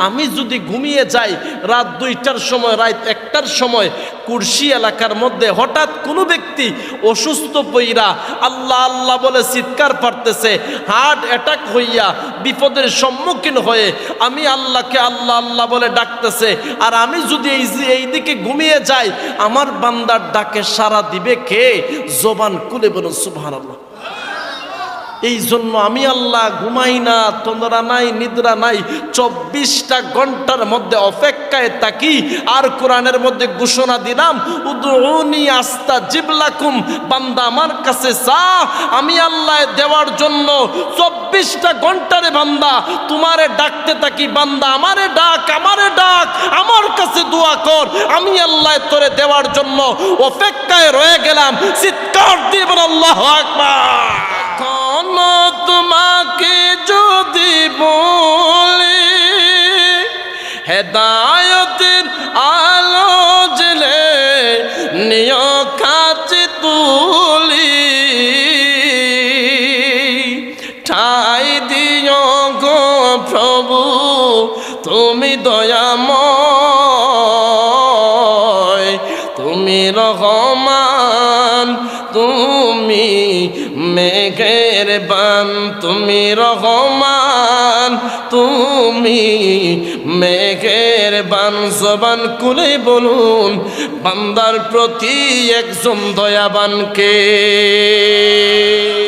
আমি যদি ঘুমিয়ে যাই রাত 2টার সময়, রাত 1টার সময়, কুরসি এলাকার মধ্যে হঠাৎ কোনো ব্যক্তি অসুস্থ পইরা আল্লাহ আল্লাহ বলে চিৎকার পারতেছে, হার্ট অ্যাটাক হইয়া বিপদের সম্মুখীন হয়ে আমি আল্লাহকে আল্লাহ আল্লাহ বলে ডাকতেছে, আর আমি যদি এই দিকে ঘুমিয়ে যাই, আমার বান্দার ডাকে সাড়া দিবে কে? জবান খুলে বলুন সুবহানাল্লাহ। এই জন্য আমি আল্লাহ ঘুমাই না, তন্দ্রা নাই, নিদ্রা নাই, 24টা ঘন্টার মধ্যে অপেক্ষায় থাকি। আর কোরআনের মধ্যে ঘোষণা দিলাম, উদউনি আস্তাজিব লাকুম, বান্দা আমার কাছে চা, আমি আল্লাহ দেওয়ার জন্য 24টা ঘন্টারে বান্দা তোমারে ডাকতে থাকি। বান্দা আমারে ডাক, আমারে ডাক, আমার কাছে দোয়া কর, আমি আল্লাহ তোরে দেওয়ার জন্য অপেক্ষায় রয়ে গেলাম। চিৎকার দিয়ে বল আল্লাহু আকবার। তোমাকে যদি বলি হেদায়েতের আলো জেলে নিয় কাছে তুলি, ঠাই দিও গো প্রভু তুমি দয়াময়, তুমি রহমান, তুমি মেঘের বান, তুমি রহমান, তুমি মেঘের বান। জবান খুলে বলুন বান্দার প্রতি একজন দয়াবানকে।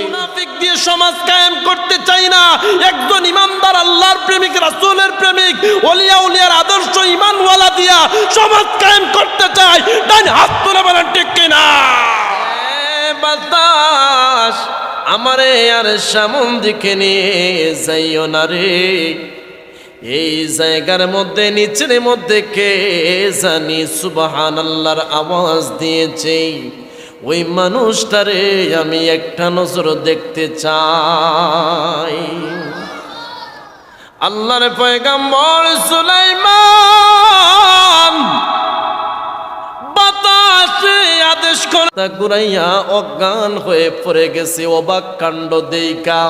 মুনাফিক দিয়ে সমাজ কায়েম করতে চাই না, একজন ইমানদার আল্লাহর প্রেমিক, রাসূলের প্রেমিক, ওলিয়া উলিয়ার আদর্শ ইমানওয়ালা দিয়া সমাজ কায়েম করতে চাই। ডান হাত তুলে বলেন ঠিক কিনা? বাতাস আমারে আর সামন দিকে নিয়ে যাইও না রে, এই জায়গার মধ্যে নিচের মধ্যে কে জানি সুবহানাল্লাহর আওয়াজ দিয়েছে, ওই মানুষটারে আমি একটা নজর দেখতে চাই। আল্লাহর পয়গম্বর সুলাইমান বাতাসে আদেশ করে ঘুরাইয়া অজ্ঞান হয়ে পড়ে গেছে। অবাক কাণ্ড দেইকা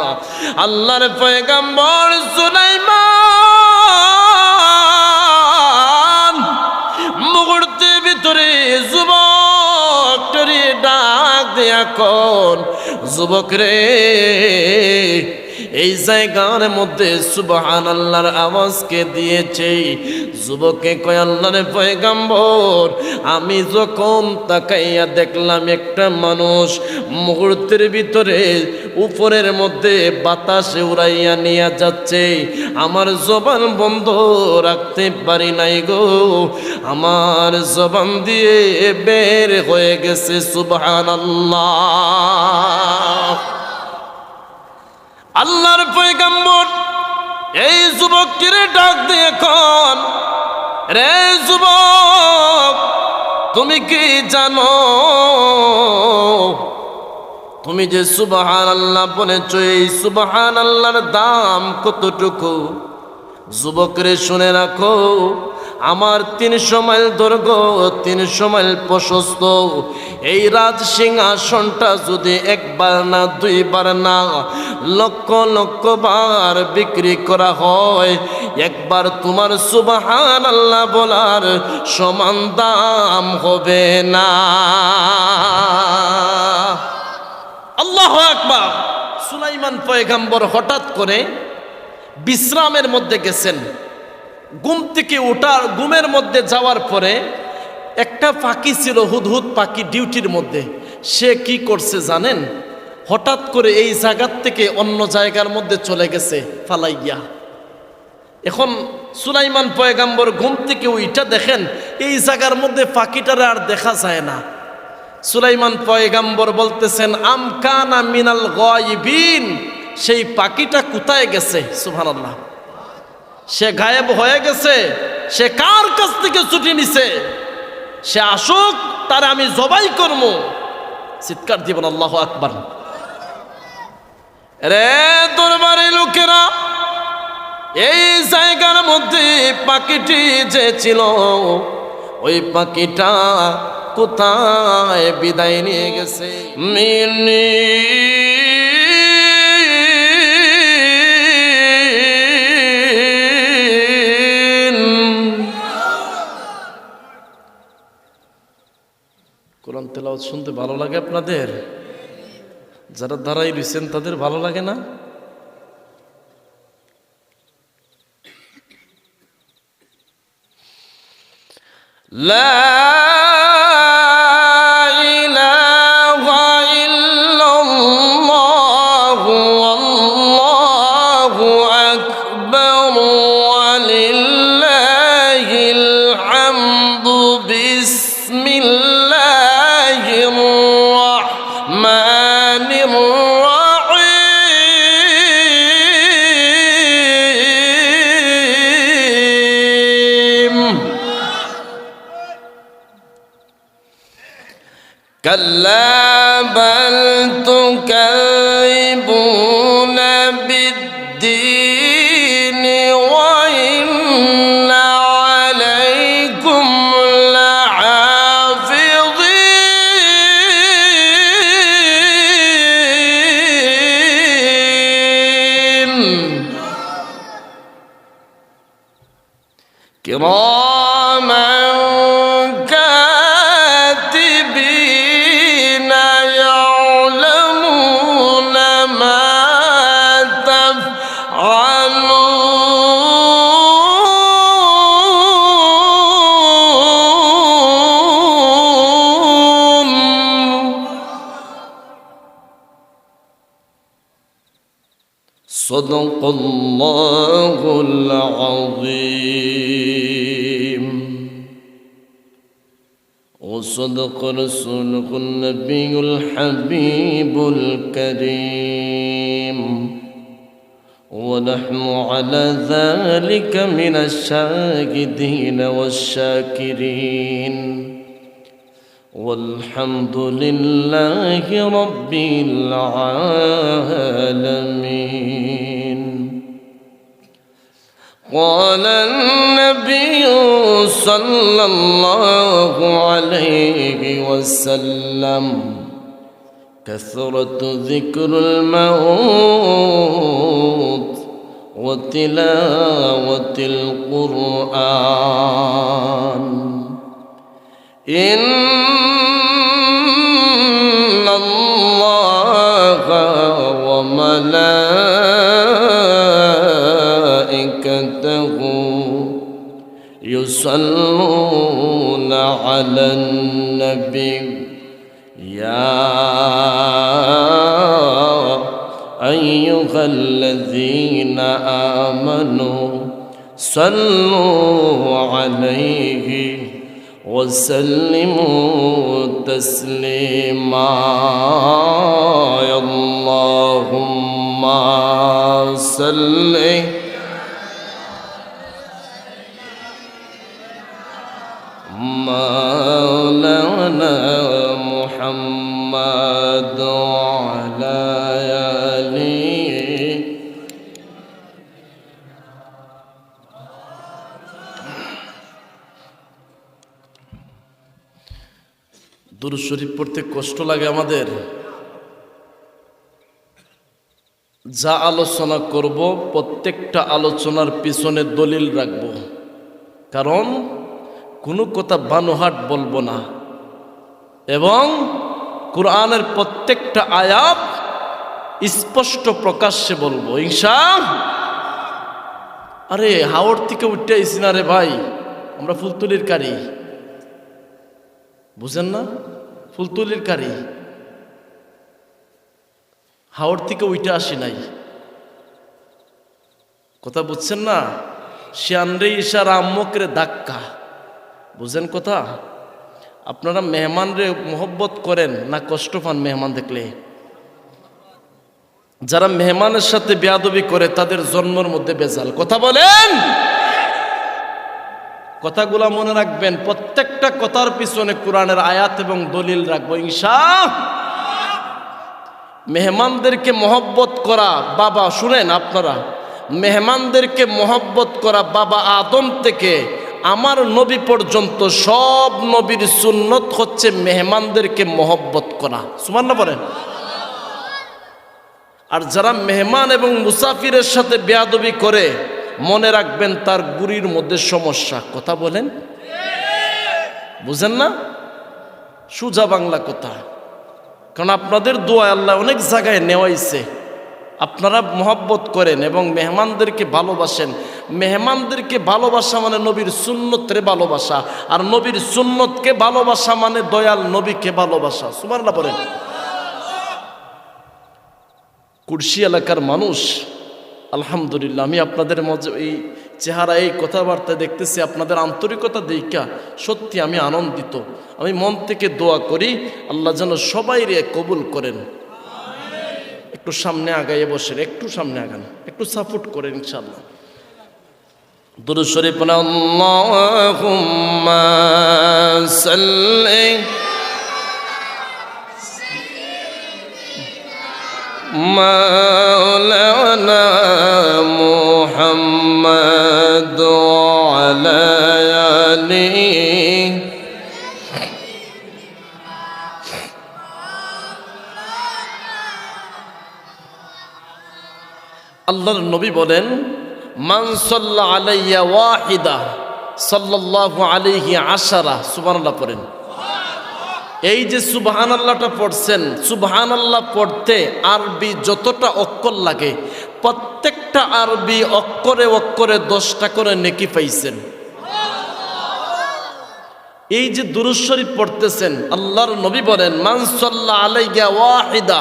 আল্লাহর পয়গম্বর সুলাইমান মুহূর্তের ভিতরে যুবকটারে ডাক দেয়া কোন যুবক রে, এই জায়গার মধ্যে সুবহানাল্লাহর আওয়াজকে দিয়েছে। যুবকে কয় আল্লাহর পয়গম্বর, আমি যখন তাকাইয়া দেখলাম একটা মানুষ মুহূর্তের ভিতরে উপরের মধ্যে বাতাসে উড়াইয়া নিয়ে যাচ্ছে, আমার জবান বন্ধ রাখতে পারি নাই গো, আমার জবান দিয়ে বের হয়ে গেছে সুবহানাল্লাহ। আল্লাহর পয়গম্বর এই যুবকটিরে ডাক দিয়ে কোন, রে যুবক তুমি কি জানো তুমি যে সুবহানাল্লাহ বলেছো, এই সুবহানাল্লাহর দাম কতটুকু? যুবক রে শুনে রাখো, আমার 300 মাইল দৈর্ঘ্য, 300 মাইল প্রশস্ত এই রাজ সিংহাসনটা যদি একবার না, দুইবার না, লক্ষ লক্ষ বার বিক্রি করা হয়, একবার তোমার সুবহানাল্লাহ বলার সমান দাম হবে না। আল্লাহু আকবার। সুলাইমান পয়গম্বর হঠাৎ করে বিশ্রামের মধ্যে গেছেন। ঘুম থেকে ওঠার, ঘুমের মধ্যে যাওয়ার পরে একটা পাখি ছিল, হুদহুদ পাখি, ডিউটির মধ্যে। সে কি করছে জানেন? হঠাৎ করে এই জায়গার থেকে অন্য জায়গার মধ্যে চলে গেছে ফালাইয়া। এখন সুলাইমান পয়গম্বর ঘুম থেকে ওইটা দেখেন এই জায়গার মধ্যে পাখিটারে আর দেখা যায় না। সুলাইমান পয়গম্বর বলতেছেন আমকানা মিনাল গায়বিন, সেই পাখিটা কোথায় গেছে? সুবহানাল্লাহ। সে গায়েব হয়ে গেছে, সে কার কাছ থেকে ছুটি নিছে? সে আসুক, তার আমি জবাই করব। চিৎকার দিবেন আল্লাহু আকবার। রে দরবারে লোকেরা, এই জায়গার মধ্যে পাখিটি যে ছিল, ওই পাখিটা কোথায় বিদায় নিয়ে গেছে? মিনি তেলাওয়াত শুনতে ভালো লাগে আপনাদের? যারা দাঁড়াই রয়েছেন তাদের ভালো লাগে না? লা كلا بل تكذبون بالدين وإن عليكم لحافظين كراما صدق الله العظيم وصدق رسوله النبي الحبيب الكريم ونحن على ذلك من الشاهدين والشاكرين والحمد لله رب العالمين. قال النبي صلى الله عليه وسلم كثرة ذكر الموت وتلاوة القرآن إن الله وملائكته يصلون على النبي يا أيها الذين آمنوا صلوا عليه وسلموا تسليما. اللهم صل مولانا محمد وعلى آله দুরূদ শরীফ পড়তে কষ্ট লাগে আমাদের। যা আলোচনা করব প্রত্যেকটা আলোচনার পিছনে দলিল রাখব, কারণ কোনো কথা বানোহাট বলবো না এবং কোরআনের প্রত্যেকটা আয়াত স্পষ্ট প্রকাশ্যে বলবো ইনশাআল্লাহ। আরে হাওড় থেকে উঠতে আইছি না রে ভাই, আমরা ফুলতুলির কারি, বুঝেন না? ফুলতুলির কারি, হাওড় থেকে উইটা আসি নাই, কথা বুঝছেন না? শিয়ানরে ইশারা আম্মকরে ধাক্কা, বুঝেন কথা? আপনারা মেহমানরে মোহব্বত করেন না কষ্ট পান মেহমান দেখলে? যারা মেহমানের সাথে বেয়াদবি করে তাদের জন্মের মধ্যে বেজাল, কথা বলেন? কথাগুলা মনে রাখবেন, প্রত্যেকটা কথার পিছনে কোরআনের আয়াত এবং দলিল রাখবো ইনশাআল্লাহ। মেহমানদেরকে মহব্বত করা, বাবা শুনেন আপনারা, মেহমানদেরকে মহব্বত করা বাবা আদম থেকে আমার নবী পর্যন্ত সব নবীর সুন্নত হচ্ছে মেহমানদেরকে মহব্বত করা। সুবহানাল্লাহ বলেন। আর যারা মেহমান এবং মুসাফিরের সাথে বেয়াদবি করে মনে রাখবেন তার গুরির মধ্যে সমস্যা, কথা বলেন? বুঝেন না? সোজা বাংলা কথা। কারণ আপনাদের দোয়া আল্লাহ অনেক জায়গায় নেওয়াইছে। আপনারা মহব্বত করেন এবং মেহমানদেরকে ভালোবাসেন। মেহমানদেরকে ভালোবাসা মানে নবীর সুন্নতরে ভালোবাসা, আর নবীর সুন্নতকে ভালোবাসা মানে দয়াল নবীকে ভালোবাসা। সুবহানাল্লাহ বলেন। কুরশি এলাকার মানুষ, আলহামদুলিল্লাহ, আমি আপনাদের মধ্যে এই চেহারা, এই কথাবার্তা দেখতেছি, আপনাদের আন্তরিকতা দেখা সত্যি আমি আনন্দিত। আমি মন থেকে দোয়া করি আল্লাহ যেন সবাই রে কবুল করেন। একটু সামনে আগাইয়ে বসেন, একটু সামনে আগান, একটু সাপোর্ট করেন ইনশাআল্লাহ। দুরূদ শরীফ পড়ে আল্লাহুম্মা সাল্লি মাওলানা মুহাম্মদ আলা আলিহি। আল্লাহর নবী বলেন, মান সাল্লা আলাইয়া ওয়াহিদা সাল্লাল্লাহু আলাইহি আশারা। সুবহানাল্লাহ পড়েন। এই যে সুবহানাল্লাহটা পড়ছেন, সুবহানাল্লাহ পড়তে আরবি যতটা অক্ষর লাগে, প্রত্যেকটা আরবি অক্ষরে অক্ষরে 10টা করে নেকি পাইছেন। এই যে দুরূদ শরীফ পড়তেছেন, আল্লাহর নবী বলেন, মান সাল্লা আলাইয়া ওয়াহিদা,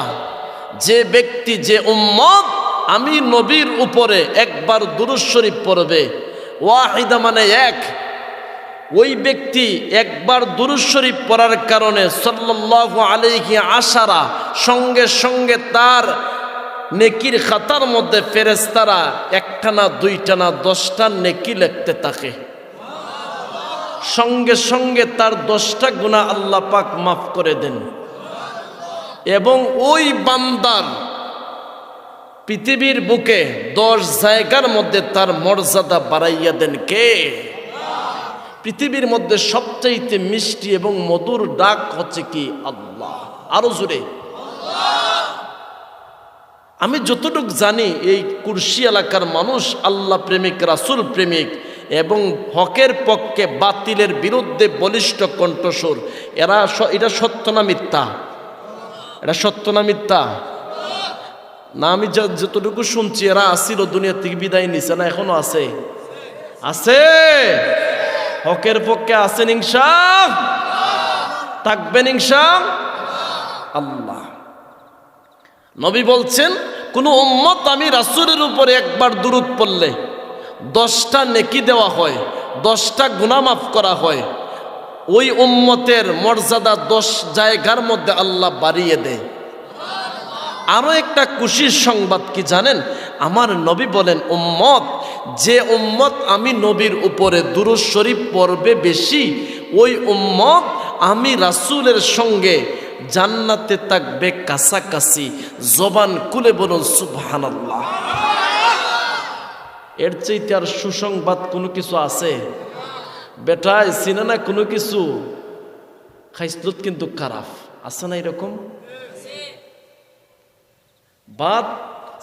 যে ব্যক্তি, যে উম্মত আমি নবীর উপরে একবার দুরূদ শরীফ পড়বে, ওয়াহিদা মানে এক, ওই ব্যক্তি একবার দুরূদ শরীফ পড়ার কারণে সাল্লাল্লাহু আলাইহি আশারা, সঙ্গে সঙ্গে তার নেকির খাতার মধ্যে ফেরেশতারা একটা না, দুইটা না, 10টা নেকি লিখতে থাকে। সঙ্গে সঙ্গে তার 10টা গুনাহ আল্লাহ পাক মাফ করে দেন। এবং ওই বান্দার পৃথিবীর বুকে 10 জায়গার মধ্যে তার মর্যাদা বাড়াইয়া দেন কে? পৃথিবীর মধ্যে সবচাইতে মিষ্টি এবং মধুর ডাক হচ্ছে কি? আল্লাহ। আরো জোরে। আমি যতটুকু জানি, এই কুরশি এলাকার মানুষ আল্লাহ প্রেমিক, রাসূল প্রেমিক এবং হকের পক্ষে বাতিলের বিরুদ্ধে বলিষ্ঠ কণ্ঠস্বর। এটা সত্য না মিথ্যা? এটা সত্য না মিথ্যা? না, আমি যতটুকু শুনছি এরা আসিল দুনিয়া থেকে বিদায় নিছে না, এখনো আছে? আছে, হকের পক্ষে আছেন ইনশাআল্লাহ, থাকবেন ইনশাআল্লাহ। নবী বলছেন, কোন উম্মত আমি রাসূলের উপরে একবার দুরূদ পড়লে 10টা নেকি দেওয়া হয়, 10টা গুনাহ মাফ করা হয়। ওই উম্মতের মর্যাদা 10 জায়গার মধ্যে আল্লাহ বাড়িয়ে দেয়। আরো একটা খুশির সংবাদ কি জানেন? আমার নবী বলেন, উম্মত, যে উম্মত আমি নবীর উপরে দুরূদ শরীফ পড়বে বেশি, ওই উম্মত আমি রাসূলের সঙ্গে জান্নাতে থাকবে কাছাকাছি। জবান খুলে বলুন সুবহানাল্লাহ। এর চাইতে আর সুসংবাদ কোনো কিছু আছে? বেটায় চিনে না কোনো কিছু, খাইসলত কিন্তু খারাপ আছে না? এরকম ভাত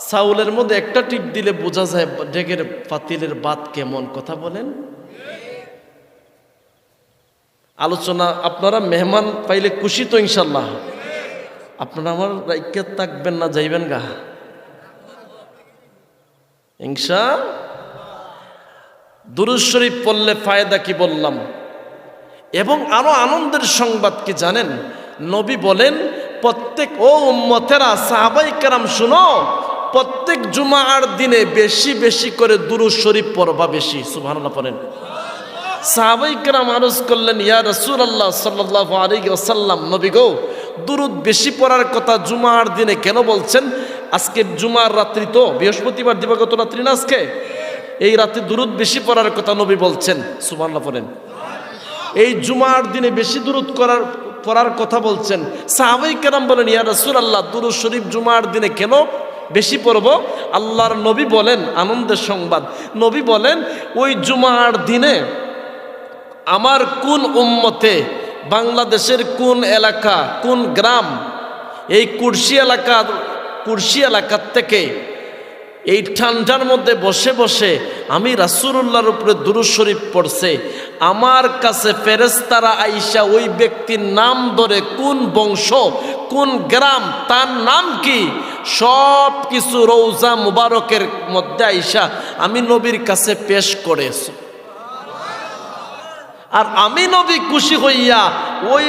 চাউলের মধ্যে একটা টিপ দিলে বোঝা যায় ডেকের পাতিলের ভাত কেমন। কথা বলেন। আলোচনা, আপনারা মেহমান পাইলে খুশি তো ইনশাল্লাহ? আপনারা আমার রাইকে থাকবেন না, যাইবেন গা ইনশাআল্লাহ। দুরূদ শরীফ পড়লে ফায়দা কি বললাম। এবং আরো আনন্দের সংবাদ কি জানেন? নবী বলেন, প্রত্যেক উম্মতেরা, সাহাবায়ে কেরাম শুনো, প্রত্যেক জুমার দিনে বেশি বেশি করে দুরূদ শরীফ পড়বা বেশি। সুবহানাল্লাহ পড়েন। সাহাবায়ে কেরাম আরজ করলেন, ইয়া রাসূলুল্লাহ সাল্লাল্লাহু আলাইহি ওয়াসাল্লাম, নবী গো, দুরূদ বেশি পড়ার কথা জুমার দিনে কেন বলছেন? আজকে জুমার রাত্রি, তো বৃহস্পতিবার দিবাগত রাত্রি না আজকে, এই রাতে দুরূদ বেশি পড়ার কথা নবী বলছেন। সুবহানাল্লাহ পড়েন। এই জুমার দিনে বেশি দুরূদ পড়ার কথা বলছেন। সাহাবায়ে কেরাম বলেন, ইয়া রাসূলুল্লাহ, দুরূদ শরীফ জুমার দিনে কেন বেশি পড়ব? আল্লাহর নবী বলেন, আনন্দের সংবাদ, নবী বলেন, ওই জুমার দিনে আমার কোন উম্মতে, বাংলাদেশের কোন এলাকা, কোন গ্রাম, এই কুরশি এলাকার থেকে এই ঠান্ডার মধ্যে বসে বসে আমি রাসূলুল্লাহর উপরে দুরূদ শরীফ পড়ছে, আমার কাছে ফেরেশতারা আইসা ওই ব্যক্তির নাম ধরে, কোন বংশ, কোন গ্রাম, তার নাম কি, সব কিছু রওজা মুবারকের মধ্যে আইসা আমি নবীর কাছে পেশ করেছি। আর আমি নবী খুশি হইয়া ওই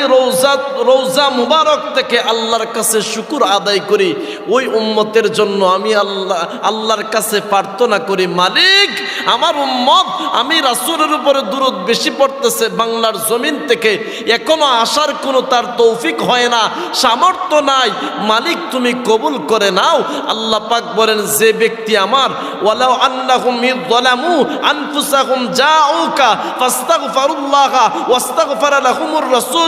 রওজা মুবারক থেকে আল্লাহর কাছে শুকর আদায় করি। ওই উম্মতের জন্য আমি আল্লাহর কাছে প্রার্থনা করি, মালিক আমার উম্মত আমি রাসূলের উপরে দুরূদ বেশি পড়তেছে বাংলার জমিন থেকে, এখনো আসার কোনো তার তৌফিক হয় না, সামর্থ্য নাই, মালিক তুমি কবুল করে নাও। আল্লাহ পাক বলেন, যে ব্যক্তি আমার ওয়ালাউ আন্নাহুম যালামু আনফুসাহুম জাউকা ফাস্তাগফিরুল্লাহ ওয়াস্তাগফারা লাহুমুর রাসূলু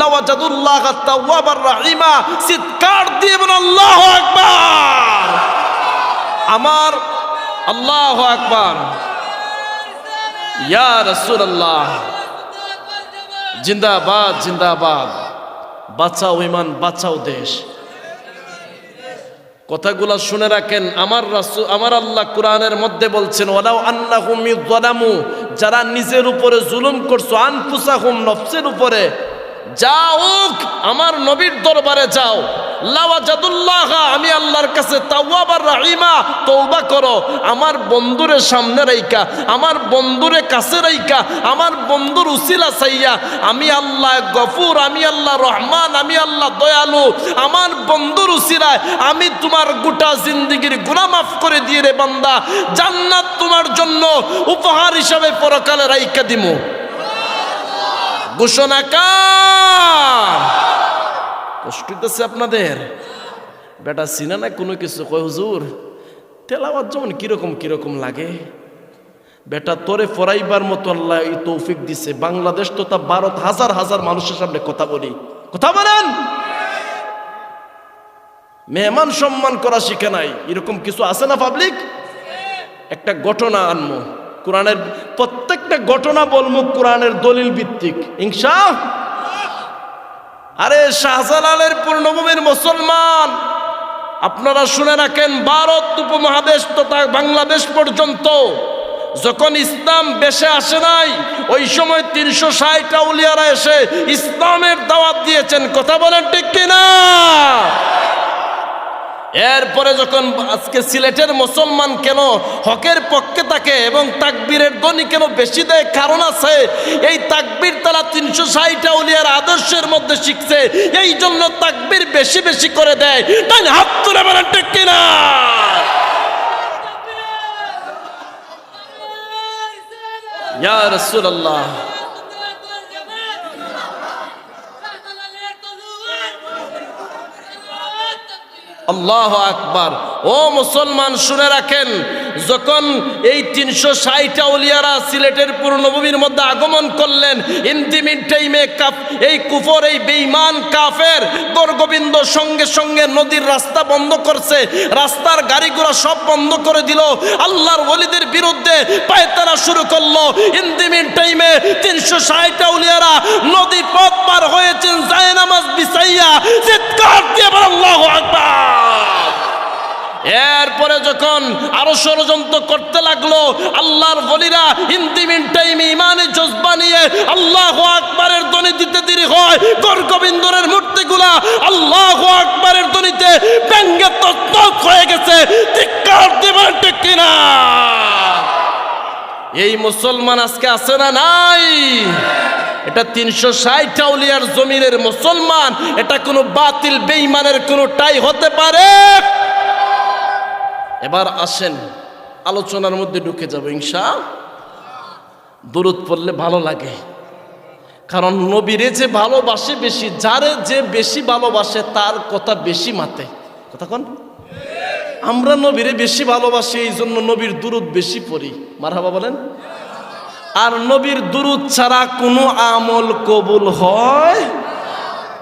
লাওয়াজাদুল্লাহ তাওয়াবার রহিমা। চিৎকার দিয়ে বলেন আল্লাহু আকবার, আমার আল্লাহু আকবার, ইয়া রাসূলুল্লাহ জিন্দাবাদ জিন্দাবাদ। বাঁচাও ঈমান, বাঁচাও দেশ। কথাগুলো শুনে রাখেন, আমার রাসূল, আমার আল্লাহ কোরআনের মধ্যে বলছেন, ওয়ালাউ আন্নাহুম যালামু, যারা নিজের উপরে জুলুম করছো, আনফুসাহুম, নফসের উপরে, যাও আমার নবীর দরবারে যাও, লাওয়াজাদুল্লাহ, আমি আল্লাহর কাছে তাওয়াবার রহিমা, তওবা করো, আমার বন্ধুরে সামনে রাইকা, আমার বন্ধুরে কাছে রাইকা, আমার বন্ধুর উসিলা চাইয়া, আমি আল্লাহ গফুর, আমি আল্লাহ রহমান, আমি আল্লাহ দয়ালু, আমার বন্ধুর উসিলায় আমি তোমার গোটা জিন্দেগির গুনাহ মাফ করে দিয়ে রে বান্দা, জান্নাত তোমার জন্য উপহার হিসাবে পরকালে রাইকা দিমু। ঘোষণা কার? কষ্ট হইতেছে আপনাদের? বেটা চিনা না কোনো কিছু, কয় হুজুর তেলাওয়াত যেমন কিরকম কিরকম লাগে, বেটা তোরে ফরাইবার মতো আল্লাহ এই তৌফিক দিছে, বাংলাদেশ তো তা ভারত হাজার হাজার মানুষের সামনে কথা বলি, কথা বলেন, মেহমান সম্মান করা শিখে নাই, এরকম কিছু আছে না পাবলিক? একটা ঘটনা আনমো, কোরআনের প্রত্যেকটা ঘটনা বলবো কোরআনের দলিল ভিত্তিক ইনশাআল্লাহ। আরে শাহজালালের পূর্ণভূমির মুসলমান, আপনারা শুনে রাখেন, ভারত উপমহাদেশ তথা বাংলাদেশ পর্যন্ত যখন ইসলাম বেশে আসে নাই, ওই সময় 360 আউলিয়ারা এসে ইসলামের দাওয়াত দিয়েছেন, কথা বলেন ঠিক কিনা? এরপরে যখন আজকে সিলেটের মুসলমান কেন হকের পক্ষে থাকে এবং তাকবীরের ধ্বনি কেন বেশি দেয়, কারণ আছে, এই তাকবীর তারা 360 আউলিয়ার আদর্শের মধ্যে শিখছে, এই জন্য তাকবীর বেশি বেশি করে দেয়। তাই হাত তুলে বলেন ঠিক কিনা? ইয়া রাসূলুল্লাহ, আল্লাহু আকবার। ও মুসলমান শুনে রাখেন, যখন এই 360 আউলিয়ারা সিলেটের পূর্ণভূমির মধ্যে আগমন করলেন, ইন্টিমিট টাইমে এই কুফর, এই বেঈমান কাফের গর্গোবিন্দ সঙ্গে সঙ্গে নদীর রাস্তা বন্ধ করছে, রাস্তার গাড়ি ঘোড়া সব বন্ধ করে দিল, আল্লাহর ওলিদের বিরুদ্ধে পায়তারা শুরু করলো। ইন্টিমিট টাইমে 360 আউলিয়ারা নদী পথ পার হয়েছেন জায়নামাজ বিছাইয়া, চিৎকার দিয়ে বলেন আল্লাহু আকবার। এরপরে যখন আরো ষড়যন্ত্র করতে লাগলো, আল্লাহর ওলিরা ইন্তিমিন টাইমে ইমানে জজবা নিয়ে আল্লাহু আকবারের ধ্বনি দিতে দেরি হয়, গর্গোবিন্দরের মূর্তিগুলা আল্লাহু আকবারের ধ্বনিতে ব্যঙ্গে তৎপর হয়ে গেছে, ধিক্কার দিবেন ঠিক কিনা? এই মুসলমান আজকে আছে না নাই? এটা 360 আউলিয়ার জমিনের মুসলমান, এটা কোনো বাতিল বেঈমানের কোনো টাই হতে পারে? এবার আসেন আলোচনার মধ্যে ঢুকে যাব ইনশাআল্লাহ। দরুদ পড়লে ভালো লাগে, কারণ নবীরে যে ভালোবাসে বেশি, যারে যে বেশি ভালোবাসে তার কথা বেশি মাতে, কথা কোন? আমরা নবীরে বেশি ভালোবাসি, এই জন্য নবীর দুরুদ বেশি পড়ি, মারহাবা বলেন। আর নবীর দুরুদ ছাড়া কোনো আমল কবুল হয়?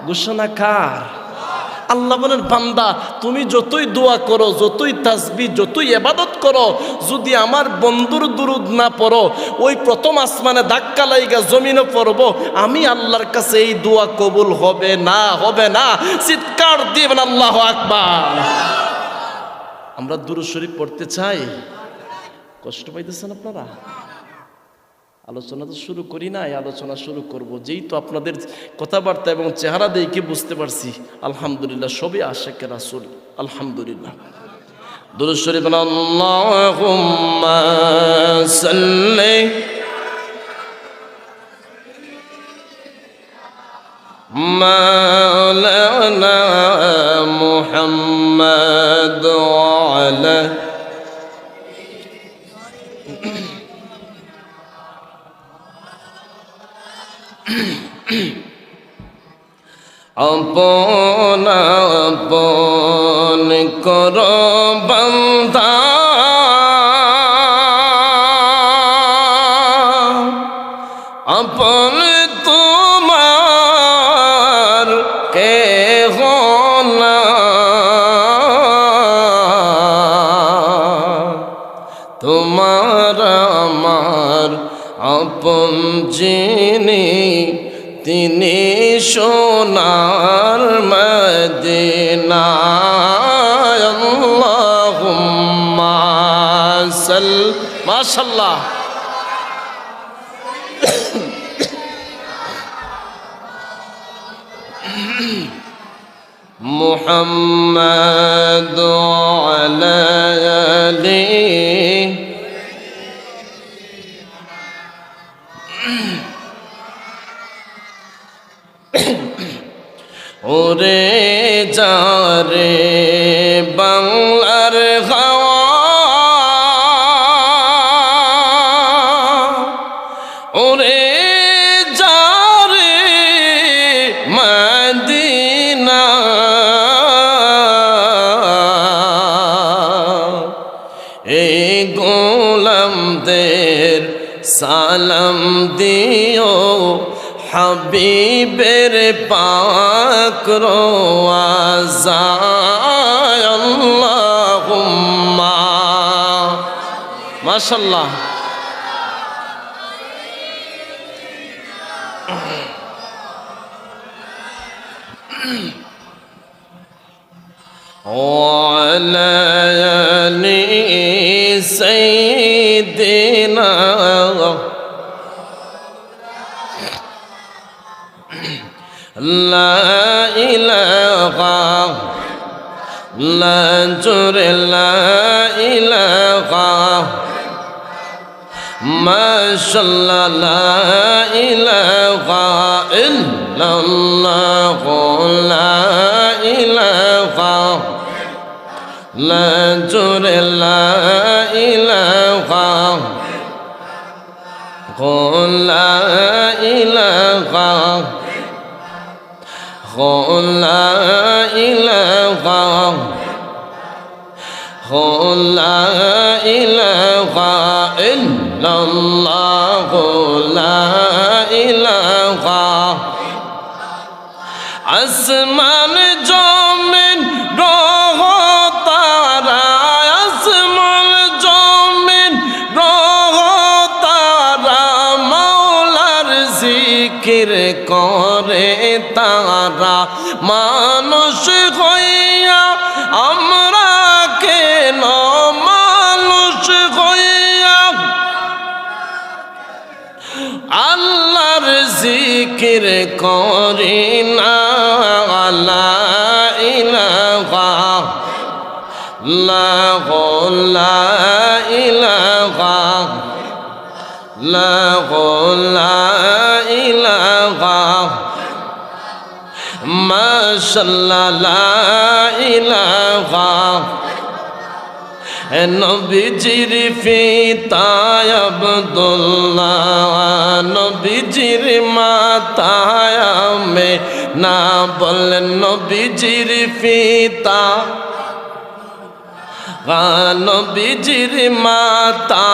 ঘোষণা কার? আল্লাহ বলেন, বান্দা তুমি যতই দোয়া করো, যতই তাসবিহ, যতই ইবাদত করো, যদি আমার বন্ধুর দুরুদ না পড়ো, ওই প্রথম আসমানে ধাক্কা লাইগা জমিনে পড়বো, আমি আল্লাহর কাছে এই দোয়া কবুল হবে না, হবে না। চিৎকার দিবেন আল্লাহু আকবার। আমরা দুরূদ শরীফ পড়তে চাই। কষ্ট পাইতেছেন আপনারা? আলোচনা তো শুরু করি নাই, আলোচনা শুরু করব। যেই তো আপনাদের কথাবার্তা এবং চেহারা দেখে বুঝতে পারছি আলহামদুলিল্লাহ সবই আশিকে রাসূল। আলহামদুলিল্লাহ। দুরূদ শরীফ আল্লাহুম্মা সাল্লি মাওলানা মুহাম্মদ ওয়া আলা আপন আপন কর বান্দা আপন তোমার কেহ না তোমার আমার আপন যিনি তিনি সোনার মদিনা আল্লাহুম্মা সাল্লি মাশাআল্লাহ মুহাম্মাদ ওয়া আলিহি ওরে যারে বাংলার হাওয়া ওরে যারে মদিনা এই গোলামদের সালাম দিও হাবিবের পাক রওয়াজায় আল্লাহুম্মা মাশাআল্লাহ وعلى آل سيدنا لا إله لا جر لا إله ما شاء الله لا إله إلا الله لا إله لا جر لا إله لا إله لا إله لا إله إلا الله لا إله আসমান জমিন গ্রহ তারা আসমান জমিন গ্রহ তারা মাওলার জিকির করে তারা মানুষ হইয়া আমরা কেন মানুষ হইয়া আল্লাহর জিকির করি না লা ইলাহা লা ইলাহা লা ইলাহা মাশাআল্লাহ লা ইলাহা নবীজির পিতা আব্দুল্লাহ নবীজির মাতা আমেনা বলেন নবীজির পিতা নবীজির মাতা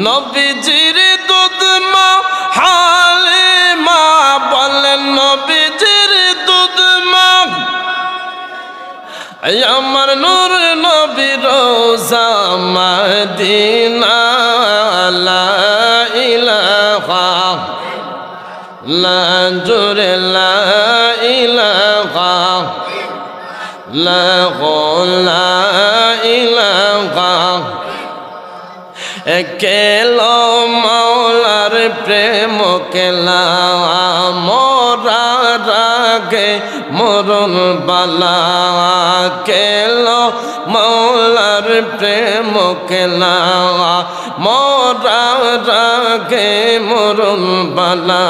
নবীজির দুধ মা হালিমা বলেন নবীজির দুধ মা আমার নূর নবী রোজা মদিনা লা ইলাহা লা জুরে লা ইলাহা লা কেল মাওলার প্রেম কেলা মরার আগে মরণ বালা কেল মাওলার প্রেম কেলা মরার আগে মরণ বালা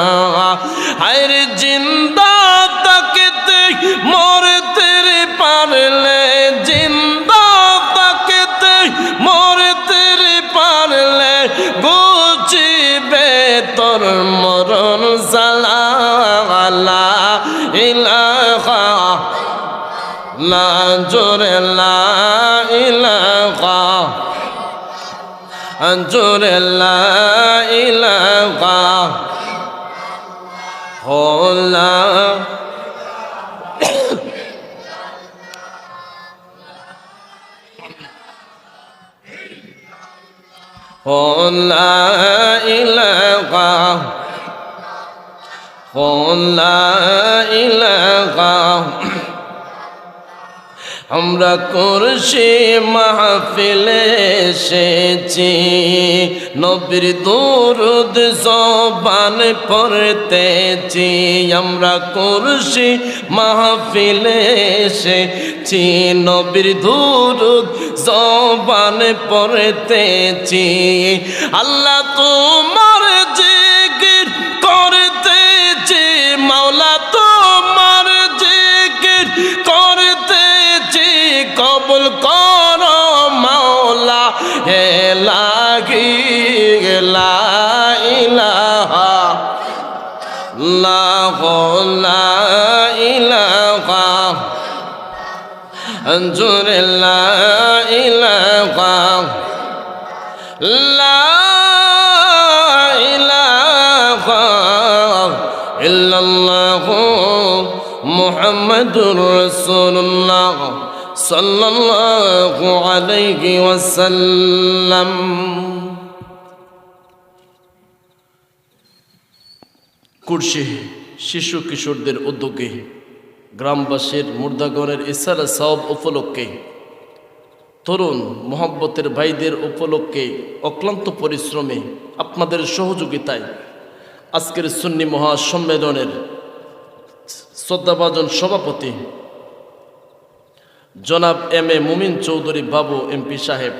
হায়র জিন্দা তাকতে মরতে পারলে জিন্দা তাকতে মরতে পারলে বুঝিবে তোর মরণ জালা লা ইলাহা লা জোরে লা ইলাহা জোরে লা ইলাহা হোলা লা ইলাহা লা ইলাহা আমরা কুরশি মাহফিলে এসেছি নবীর দুরূদ জবান পড়তেছি আমরা কুরশি মাহফিলে এসেছি নবীর দুরূদ জবান পড়তেছি আল্লাহ তোমার জিকির করতেছি মাওলা তোমার জিকির করতেছি কবুল করো মাওলা হে লাগি লা ইলাহা লা ইলাহা জোরে লা ইলাহা লা ইলাহা ইল্লাল্লাহু মুহাম্মাদুর রাসূলুল্লাহ সাল্লাল্লাহু আলাইহি ওয়াসাল্লাম। কুরশি শিশু কিশোরদের উদ্যোগে গ্রামবাসীর মুর্দাগণের ইসারা সওয়াব উপলক্ষে তরুণ মোহাব্বতের ভাইদের উপলক্ষে অক্লান্ত পরিশ্রমে আপনাদের সহযোগিতায় আজকের সুন্নি মহাসম্মেলনের শ্রদ্ধাভাজন সভাপতি জনাব এম এ মুমিন চৌধুরী বাবু এমপি সাহেব,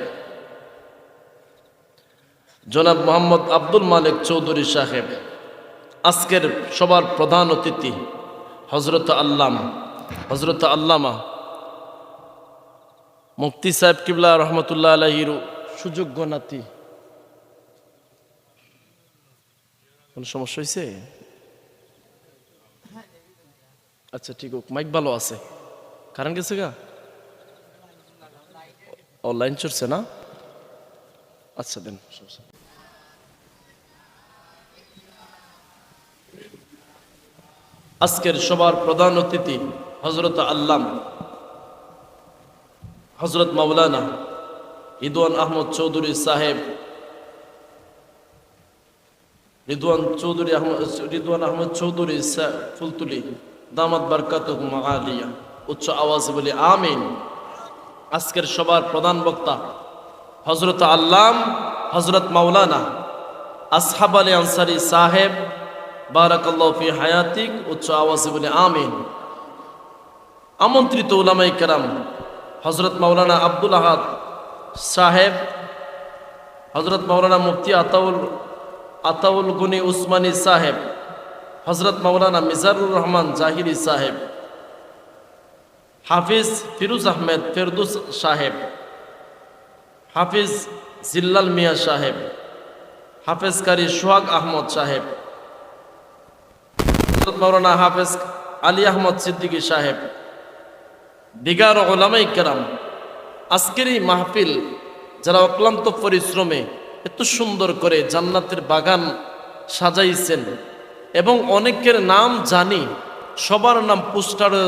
জনাব মোহাম্মদ আব্দুল মালিক চৌধুরী সাহেব, আজকের সবার প্রধান অতিথি হজরত আল্লামা মুফতি সাহেব কিবলা রহমতুল্লাহ আলাইহির সুযোগ্য নাতি। কোন সমস্যা হয়েছে? আচ্ছা ঠিক হোক, মাইক ভালো আছে। কারণ গেছে গা অনলাইন চলছে না? আচ্ছা দেন। আজকের সবার প্রধান অতিথি হজরত হজরত মাওলানা রিদওয়ান আহমদ চৌধুরী সাহেব, রিদওয়ান আহমদ চৌধুরী ফুলতুলি দামাত বারকাতুহুম আলিয়া। উচ্চ আওয়াজে বলি আমিন। আজকের সবার প্রধান বক্তা হজরত হজরত মাওলানা আসহাব আলী আনসারী সাহেব, বারাকাল্লাহু ফি হায়াতিক। উচ্চ আওয়াজে বলি আমিন। আমন্ত্রিত উলামায়ে কেরাম হজরত মাওলানা আব্দুল আহাদ সাহেব, হজরত মাওলানা মুফতি আতাউল গনি উসমানী সাহেব, হজরত মাওলানা মিজানুর রহমান জাহিরি সাহেব, হাফিজ ফিরোজ আহমেদ ফেরদৌস সাহেব, হাফিজ জিল্লাল মিয়া সাহেব, হাফেজ কারি সোহাগ আহমদ সাহেব, হজরত মাওলানা হাফেজ আলী আহমদ সিদ্দিকী সাহেব, দিগার উলামায়ে কেরাম। আজকের এই মাহফিল যারা অক্লান্ত পরিশ্রমে এত সুন্দর করে জান্নাতের বাগান সাজাইছেন এবং অনেকের নাম জানি, সবার নাম পোস্টারে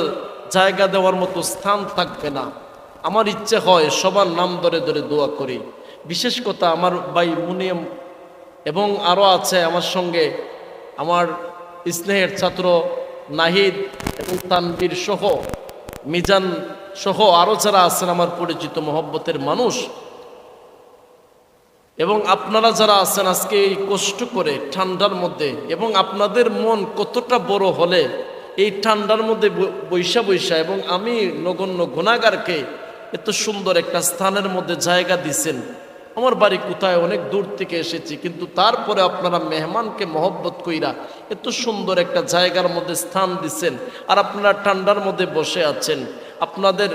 জায়গা দেওয়ার মতো স্থান থাকবে না। আমার ইচ্ছে হয় সবার নাম ধরে ধরে দোয়া করি। বিশেষ কথা আমার ভাই মুনিয়াম এবং আরও আছে আমার সঙ্গে আমার স্নেহের ছাত্র নাহিদ এবং তানবীর সহ মিজান সহ আরও যারা আছেন আমার পরিচিত মহব্বতের মানুষ। এবং আপনারা যারা আছেন আজকে এই কষ্ট করে ঠান্ডার মধ্যে, এবং আপনাদের মন কতটা বড় হলে এই ঠান্ডার মধ্যে বৈশা বৈশা, এবং আমি নগণ্য গুনাহগারকে এত সুন্দর একটা স্থানের মধ্যে জায়গা দিছেন। আমার বাড়ি কোথায়, অনেক দূর থেকে এসেছি, কিন্তু তারপরে আপনারা মেহমানকে মহব্বত কইরা এত সুন্দর একটা জায়গার মধ্যে স্থান দিছেন, আর আপনারা ঠান্ডার মধ্যে বসে আছেন। আপনাদের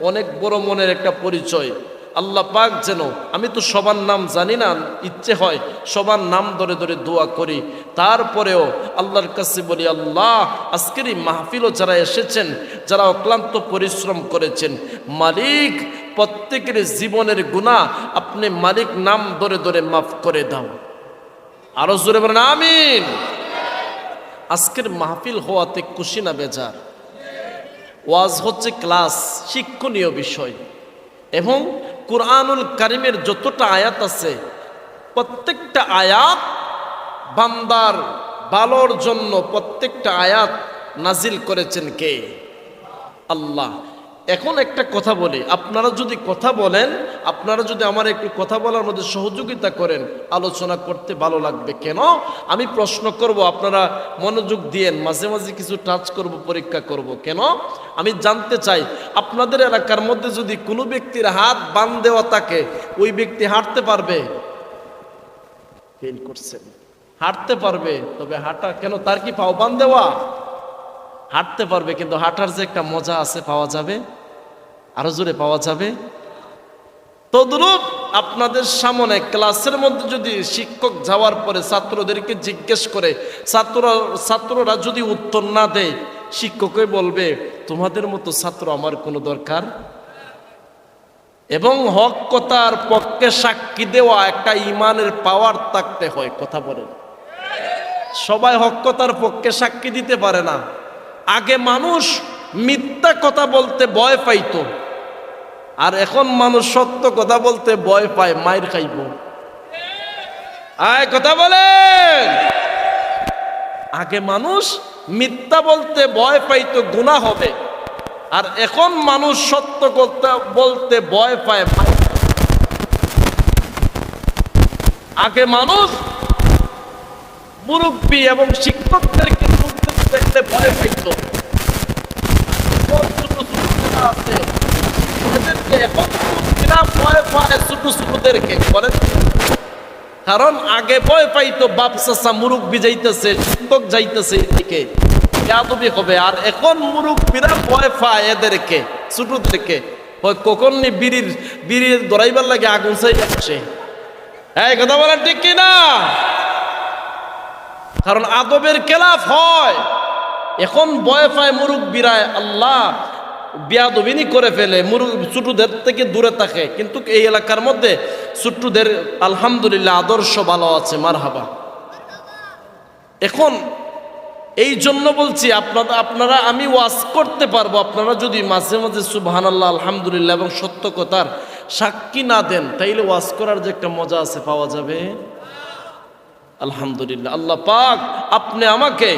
অনেক বড় মনের একটা পরিচয়। আল্লাহ পাক যেন, আমি তো সবার নাম জানি না, ইচ্ছে হয় সবার নাম ধরে ধরে দোয়া করি, তারপরেও আল্লাহর কাছে বলি, আল্লাহ আজকের এই মাহফিলও যারা এসেছেন, যারা অক্লান্ত পরিশ্রম করেছেন, মালিক প্রত্যেকের জীবনের গুনাহ আপনি মালিক নাম ধরে ধরে মাফ করে দাও। আরো জোরে বলেন আমিন। আজকের মাহফিল হওয়াতে খুশি না বেজার? ওয়াজ হচ্ছে ক্লাস, শিক্ষণীয় বিষয়, এবং কুরআনুল কারীমের যতটা আয়াত আছে প্রত্যেকটা আয়াত বান্দার ভালোর জন্য, প্রত্যেকটা আয়াত নাজিল করেছেন কে? আল্লাহ। এখন একটা কথা বলি, আপনারা যদি কথা বলেন, আপনারা যদি আমার একটু কথা বলার মধ্যে সহযোগিতা করেন, আলোচনা করতে ভালো লাগবে। কেন? আমি প্রশ্ন করব, আপনারা মনোযোগ দিয়েন, মাঝে মাঝে কিছু টাচ করব, পরীক্ষা করব। কেন? আমি জানতে চাই আপনাদের এলাকার মধ্যে যদি কোনো ব্যক্তির হাত বান দেওয়া থাকে, ওই ব্যক্তি হাঁটতে পারবে? ফেল করছেন। হাঁটতে পারবে, তবে হাঁটা কেন? তার কি পাও বান দেওয়া? হাঁটতে পারবে, কিন্তু হাঁটার যে একটা মজা আছে পাওয়া যাবে, আরো জোরে পাওয়া যাবে। তদ্রূপ আপনাদের সামনে ক্লাসের মধ্যে যদি শিক্ষক যাওয়ার পরে ছাত্রদেরকে জিজ্ঞেস করে, ছাত্ররা যদি উত্তর না দেয়, শিক্ষকই বলবে তোমাদের মতো ছাত্র আমার কোনো দরকার। এবং হক কথার পক্ষে সাক্ষী দেওয়া একটা ইমানের পাওয়ার থাকতে হয়। কথা বলেন, সবাই হক কথার পক্ষে সাক্ষী দিতে পারে না। আগে মানুষ মিথ্যা কথা বলতে ভয় পাইতো, আর এখন মানুষ সত্য কথা বলতে ভয় পায়, মাইর খাইব। আয় কথা বলেন। আগে মানুষ মিথ্যা বলতে ভয় পাইতো, গুনাহ হবে, আর এখন মানুষ সত্য কথা বলতে ভয় পায়। আগে মানুষ মুরব্বী এবং শিক্ষকদেরকে দেখতে ভয় পাইতো, কারণ আগে ভয় পাইতো বাপ চাচা মুরব্বী যাইতেছে, শিক্ষক যাইতেছে, এদিকে বেয়াদবি হবে। আর এখন মুরব্বীরা ভয় পায় এদেরকে, ছোটদেরকে, কখন বিড়ির দরাইবার লাগে আগুন চাই আসে। এই কথা বলেন ঠিক কিনা? কারণ আদবের খেলাফ হয়। এখন ভয় পায় মুরব্বীরা, আল্লাহ বেয়াদবিনি করে ফেলে, ছোটদের থেকে দূরে থাকে। কিন্তু এই এলাকার মধ্যে ছোটদের আলহামদুলিল্লাহ আদর্শ ভালো আছে, মারহাবা। এখন এই জন্য বলছি, আপনারা আমি ওয়াজ করতে পারবো, আপনারা যদি মাঝে মাঝে সুবহানাল্লাহ আলহামদুলিল্লাহ এবং সত্য কথার সাক্ষী না দেন, তাইলে ওয়াজ করার যে একটা মজা আছে পাওয়া যাবে। আলহামদুলিল্লাহ, আল্লাহ পাক আপনি আমাকে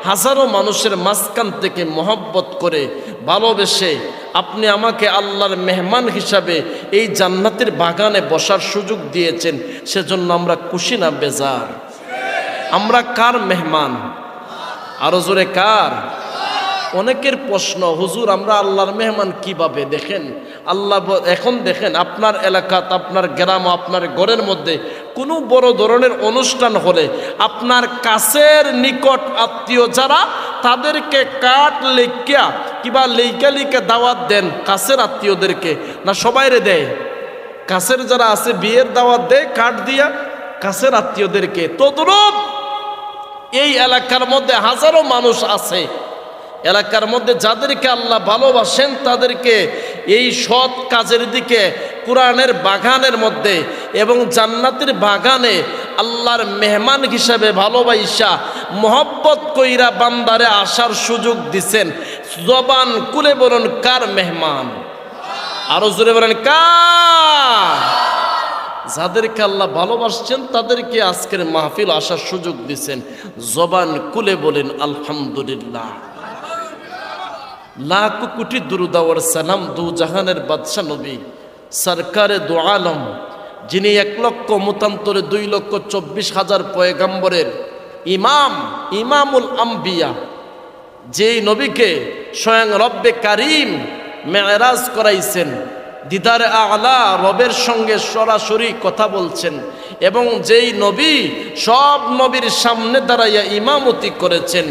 হাজারো মানুষের মাঝখান থেকে মহব্বত করে ভালোবেসে আপনি আমাকে আল্লাহর মেহমান হিসাবে এই জান্নাতের বাগানে বসার সুযোগ দিয়েছেন, সেজন্য আমরা খুশি না বেজার? আমরা কার মেহমান? আরো জোরে কার? অনেকের প্রশ্ন, হুজুর আমরা আল্লাহর মেহমান কিভাবে? দেখেন আল্লাহ, এখন দেখেন আপনার এলাকাত, আপনার গ্রাম, আপনার ঘরের মধ্যে কোনো বড় ধরনের অনুষ্ঠান হলে আপনার কাছের নিকট আত্মীয় যারা, তাদেরকে কাঠ লেখিয়া কিবা লেখা দাওয়াত দেন কাছের আত্মীয়দেরকে, না সবাইরে দেয়? কাছের যারা আছে বিয়ের দাওয়াত দেয় কাঠ দিয়া কাছের আত্মীয়দেরকে। তদ্রূপ এই এলাকার মধ্যে হাজারো মানুষ আছে, এলাকার মধ্যে যাদেরকে আল্লাহ ভালোবাসেন তাদেরকে এই সৎ কাজের দিকে কোরআনের বাগানের মধ্যে এবং জান্নাতের বাগানে আল্লাহর মেহমান হিসাবে ভালোবাসা মহব্বত কইরা বান্দারে আসার সুযোগ দিছেন। জবান খুলে বলুন কার মেহমান? আরো জোরে বলেন কার? যাদেরকে আল্লাহ ভালোবাসছেন তাদেরকে আজকের মাহফিল আসার সুযোগ দিছেন। জবান খুলে বলেন আলহামদুলিল্লাহ। লাখ কোটি দুরুদ আর সালাম দু জাহানের বাদশা নবী সরকারে দু আলম যিনি 1,53,2,24,000 পয়গাম্বরের ইমাম, ইমামুল আম্বিয়া, যেই নবীকে স্বয়ং রব্বে কারিম মেরাজ করাইছেন, দিদারে আলা রবের সঙ্গে সরাসরি কথা বলছেন, এবং যেই নবী সব নবীর সামনে দাঁড়াইয়া ইমামতি করেছেন,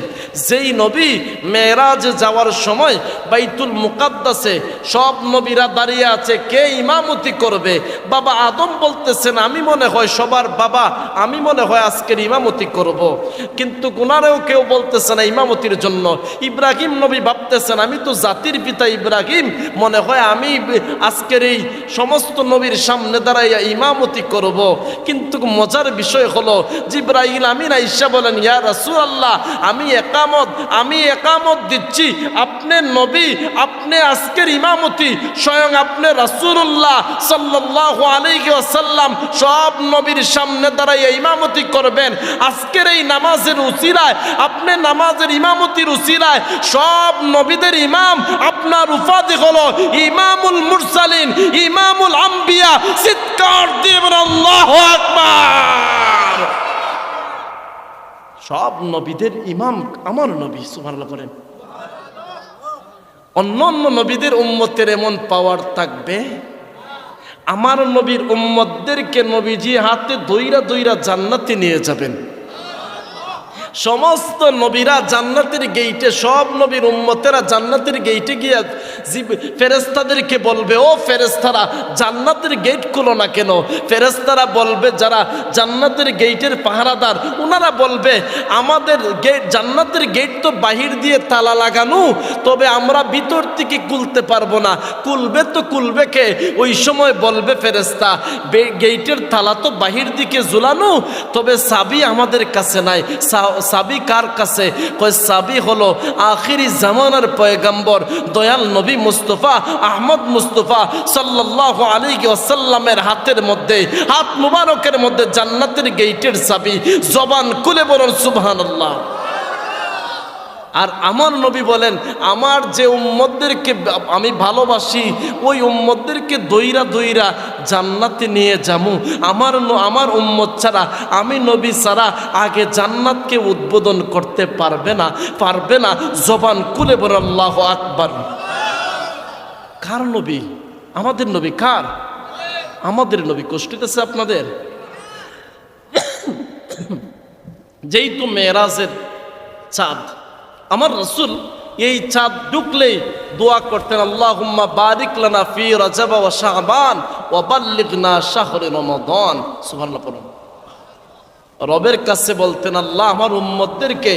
যেই নবী মেরাজে যাওয়ার সময় বাইতুল মুকাদ্দাসে সব নবীরা দাঁড়িয়ে আছে, কে ইমামতি করবে? বাবা আদম বলতেছেন আমি মনে হয় সবার বাবা, আমি মনে হয় আজকের ইমামতি করব। কিন্তু গুনারেও কেউ বলতেছে না ইমামতির জন্য। ইব্রাহিম নবী ভাবতেছেন আমি তো জাতির পিতা ইব্রাহিম, মনে হয় আমি আজকের এই সমস্ত নবীর সামনে দাঁড়াইয়া ইমামতি করব। কিন্তু মজার বিষয় হলো জিবরাইল আমিন আয়েশা বলেন, ইয়া রাসূলুল্লাহ, আমি একামত দিচ্ছি, আপনি নবী, আপনি আজকের ইমামতি স্বয়ং আপনি রাসূলুল্লাহ সাল্লাল্লাহু আলাইহি ওয়াসাল্লাম সব নবীর সামনে দাঁড়াইয়া ইমামতি করবেন। আজকের এই নামাজের উসিলায়, আপনি নামাজের ইমামতির উসিলায় সব নবীদের ইমাম, আপনার উপাধি হলো ইমামুল মুরসালিন, ইমামুল আম্বিয়া। চিৎকার দিয়ে বলেন আল্লাহু আকবার। সব নবীদের ইমাম আমার নবী, সুবহানাল্লাহ বলেন। অন্য অন্য নবীদের উম্মতের এমন পাওয়ার থাকবে, আমার নবীর উম্মতদেরকে নবীজি হাতে দইরা দইরা জান্নাতে নিয়ে যাবেন। সমস্ত নবীরা জান্নাতের গেইটে, সব নবীর উম্মতেরা জান্নাতের গেইটে গিয়ে ফেরেশতাদেরকে বলবে, ও ফেরেশতারা জান্নাতের গেট খুলো না কেন? ফেরেশতারা বলবে, যারা জান্নাতের গেইটের পাহারাদার, ওনারা বলবে আমাদের গেট, জান্নাতের গেট তো বাহির দিয়ে তালা লাগানো, তবে আমরা ভিতর থেকে খুলতে পারবো না। খুলবে কে? ওই সময় বলবে ফেরেশতা, গেইটের তালা তো বাহির দিকে ঝুলানো, তবে চাবি আমাদের কাছে নাই। চাবি কার কাছে? কয় চাবি হলো আখিরি জামানার পয়গম্বর দয়াল নবী মুস্তাফা আহমদ মুস্তাফা সাল্লাল্লাহু আলাইহি ওয়াসাল্লামের হাতের মধ্যে, হাত মুবারকের মধ্যে জান্নাতের গেইটের চাবি। জবান খুলে বলুন সুবহানাল্লাহ। আর আমার নবী বলেন, আমার যে উম্মতদেরকে আমি ভালোবাসি, ওই উম্মতদেরকে দইরা দইরা জান্নাতে নিয়ে যামু। আমার উম্মত ছাড়া, আমি নবী ছাড়া আগে জান্নাতকে উদ্বোধন করতে পারবে না। জবান খুলে বলেন আল্লাহু আকবার। কার নবী? আমাদের নবী। কার? আমাদের নবী। কষ্ট দিতেছে আপনাদের? যেই তো মেরাজের চাঁদ, আমার রাসূল এই চাঁদ ঢুকলেই দোয়া করতেন, আল্লাহুম্মা বারিক লানা ফি রজব ওয়া শাবান ওয়া বাল্লিগনা শাহরে রমাদান। সুবহানাল্লাহ পড়ুন। রবের কাছে বলতেন, আল্লাহ আমার উম্মতদেরকে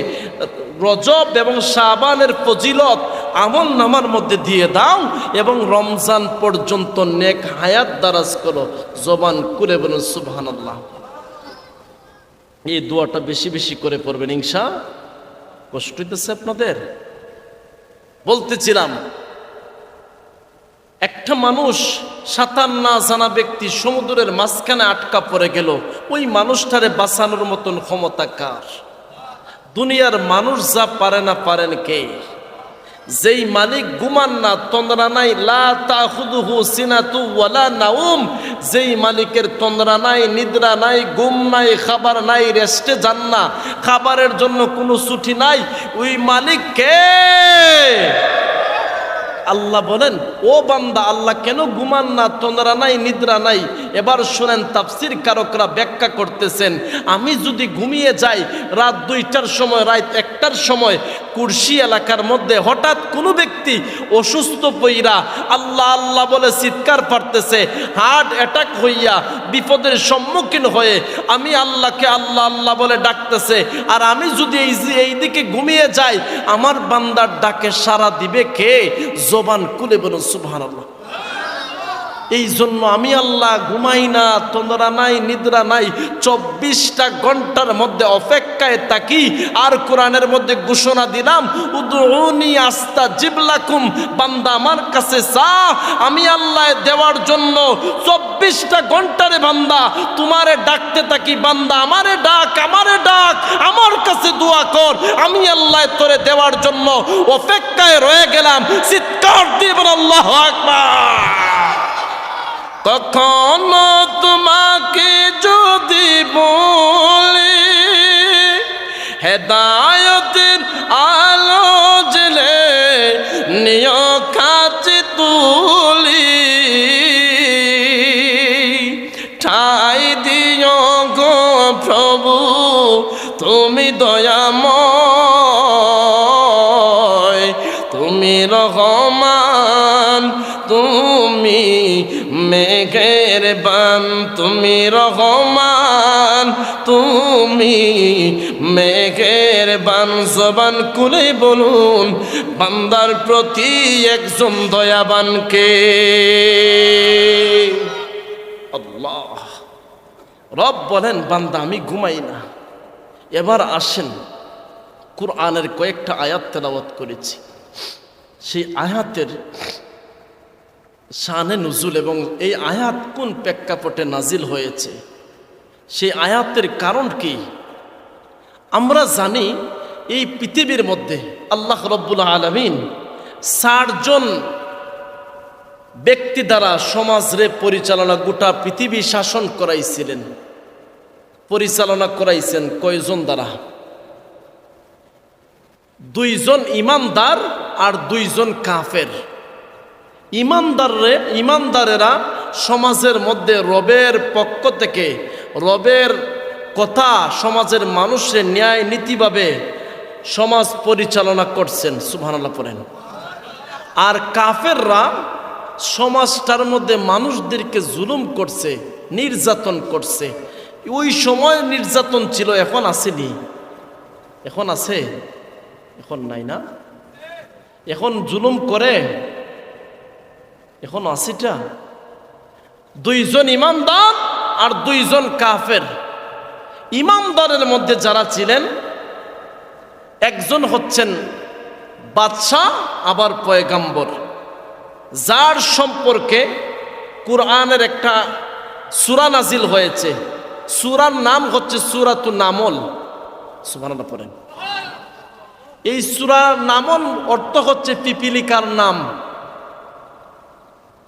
রজব এবং শাবানের ফজিলত আমল নামার মধ্যে দিয়ে দাও, এবং রমজান পর্যন্ত নেক হায়াত দারাজ করো। জবান খুলে বলুন সুবহানাল্লাহ। এই দোয়াটা বেশি বেশি করে পড়বেন ইনশাআল্লাহ। কষ্ট হইতেছে আপনাদের? বলতেছিলাম, একটা মানুষ সাঁতার না জানা ব্যক্তি সমুদ্রের মাঝখানে আটকা পড়ে গেল, ওই মানুষটারে বাঁচানোর মতন ক্ষমতা কার? দুনিয়ার মানুষ যা পারে না, পারেন কে? যেই মালিক ঘুমান না, তন্দ্রা নাই, লা তাখুযুহু সিনাতু ওয়ালা নাউম, যেই মালিকের তন্দ্রা নাই, নিদ্রা নাই, ঘুম নাই, খাবার নাই, রেস্টে যান না, খাবারের জন্য কোনো ছুটি নাই, ওই মালিক কে? আল্লাহ বলেন, ও বান্দা, আল্লাহ কেন ঘুমান না, তন্দ্রা নাই, নিদ্রা নাই? এবার শোনেন, তাফসীর কারকরা ব্যাখ্যা করতেছেন, আমি যদি ঘুমিয়ে যাই রাত 2টার সময়, রাত 1টার সময়, কুরসি এলাকার মধ্যে হঠাৎ কোনো ব্যক্তি অসুস্থ পইরা আল্লাহ আল্লাহ বলে চিৎকার পারতেছে, হার্ট অ্যাটাক হইয়া বিপদের সম্মুখীন হয়ে আমি আল্লাহকে আল্লাহ আল্লাহ বলে ডাকতেছে, আর আমি যদি এই দিকে ঘুমিয়ে যাই, আমার বান্দার ডাকে সাড়া দিবে কে? জবান খুলে বলুন সুবহানাল্লাহ। এই জন্য আমি আল্লাহ ঘুমাই না, তন্দ্রা নাই, নিদ্রা নাই, 24টা ঘন্টার মধ্যে অপেক্ষায় থাকি। আর কোরআনের মধ্যে ঘোষণা দিলাম, উদউনি আস্তাজিব লাকুম, বান্দা আমার কাছে চা, আমি আল্লাহ দেওয়ার জন্য 24টা ঘন্টারে বান্দা তোমারে ডাকতে থাকি। বান্দা আমারে ডাক, আমার কাছে দোয়া কর, আমি আল্লাহ তোরে দেওয়ার জন্য অপেক্ষায় রয়ে গেলাম। চিৎকার দিয়ে বল আল্লাহু আকবার। কখনো তোমাকে যদি বলি হেদায়েতের আলো জ্বেলে নিয় কাছে তুলি, ঠাই দিও গো প্রভু তুমি দয়াময়, তুমি রহমান, তুমি মেহেরবান, তুমি রহমান, তুমি মেহেরবান। জবান খুলে বলুন বান্দার প্রতি একজন দয়াবানকে। আল্লাহ রব বলেন বান্দা আমি ঘুমাই না। এবার আসেন কুরআনের কয়েকটা আয়াত তেলাওয়াত করেছি, সেই আয়াতের শানে নুজুল এবং এই আয়াত কোন প্রেক্ষাপটে নাজিল হয়েছে, সেই আয়াতের কারণ কি। আমরা জানি এই পৃথিবীর মধ্যে আল্লাহ রব্বুল আলামিন ৬০ জন ব্যক্তি দ্বারা সমাজরে পরিচালনা, গোটা পৃথিবী শাসন করাইছিলেন, পরিচালনা করাইছেন কয়জন দ্বারা? ২ জন ইমানদার আর ২ জন কাফের। ইমানদারেরা সমাজের মধ্যে রবের পক্ষ থেকে রবের কথা সমাজের মানুষের ন্যায় নীতিভাবে সমাজ পরিচালনা করছেন, সুবহানাল্লাহ পড়েন। আর কাফেররা সমাজটার মধ্যে মানুষদেরকে জুলুম করছে, নির্যাতন করছে। ওই সময় নির্যাতন ছিল, এখন আসেনি? এখন আছে? এখন নাই না? এখন জুলুম করে? এখন আসিটা ২ জন ইমানদার আর ২ জন কাফের। ইমানদারের মধ্যে যারা ছিলেন, একজন হচ্ছেন বাদশাহ আবার পয়গাম্বর, যার সম্পর্কে কুরআনের একটা সূরা নাজিল হয়েছে। সূরার নাম হচ্ছে সূরাতুন নামল, সুবহানাল্লাহ পড়েন। এই সূরার নামল অর্থ হচ্ছে পিপিলিকার নাম।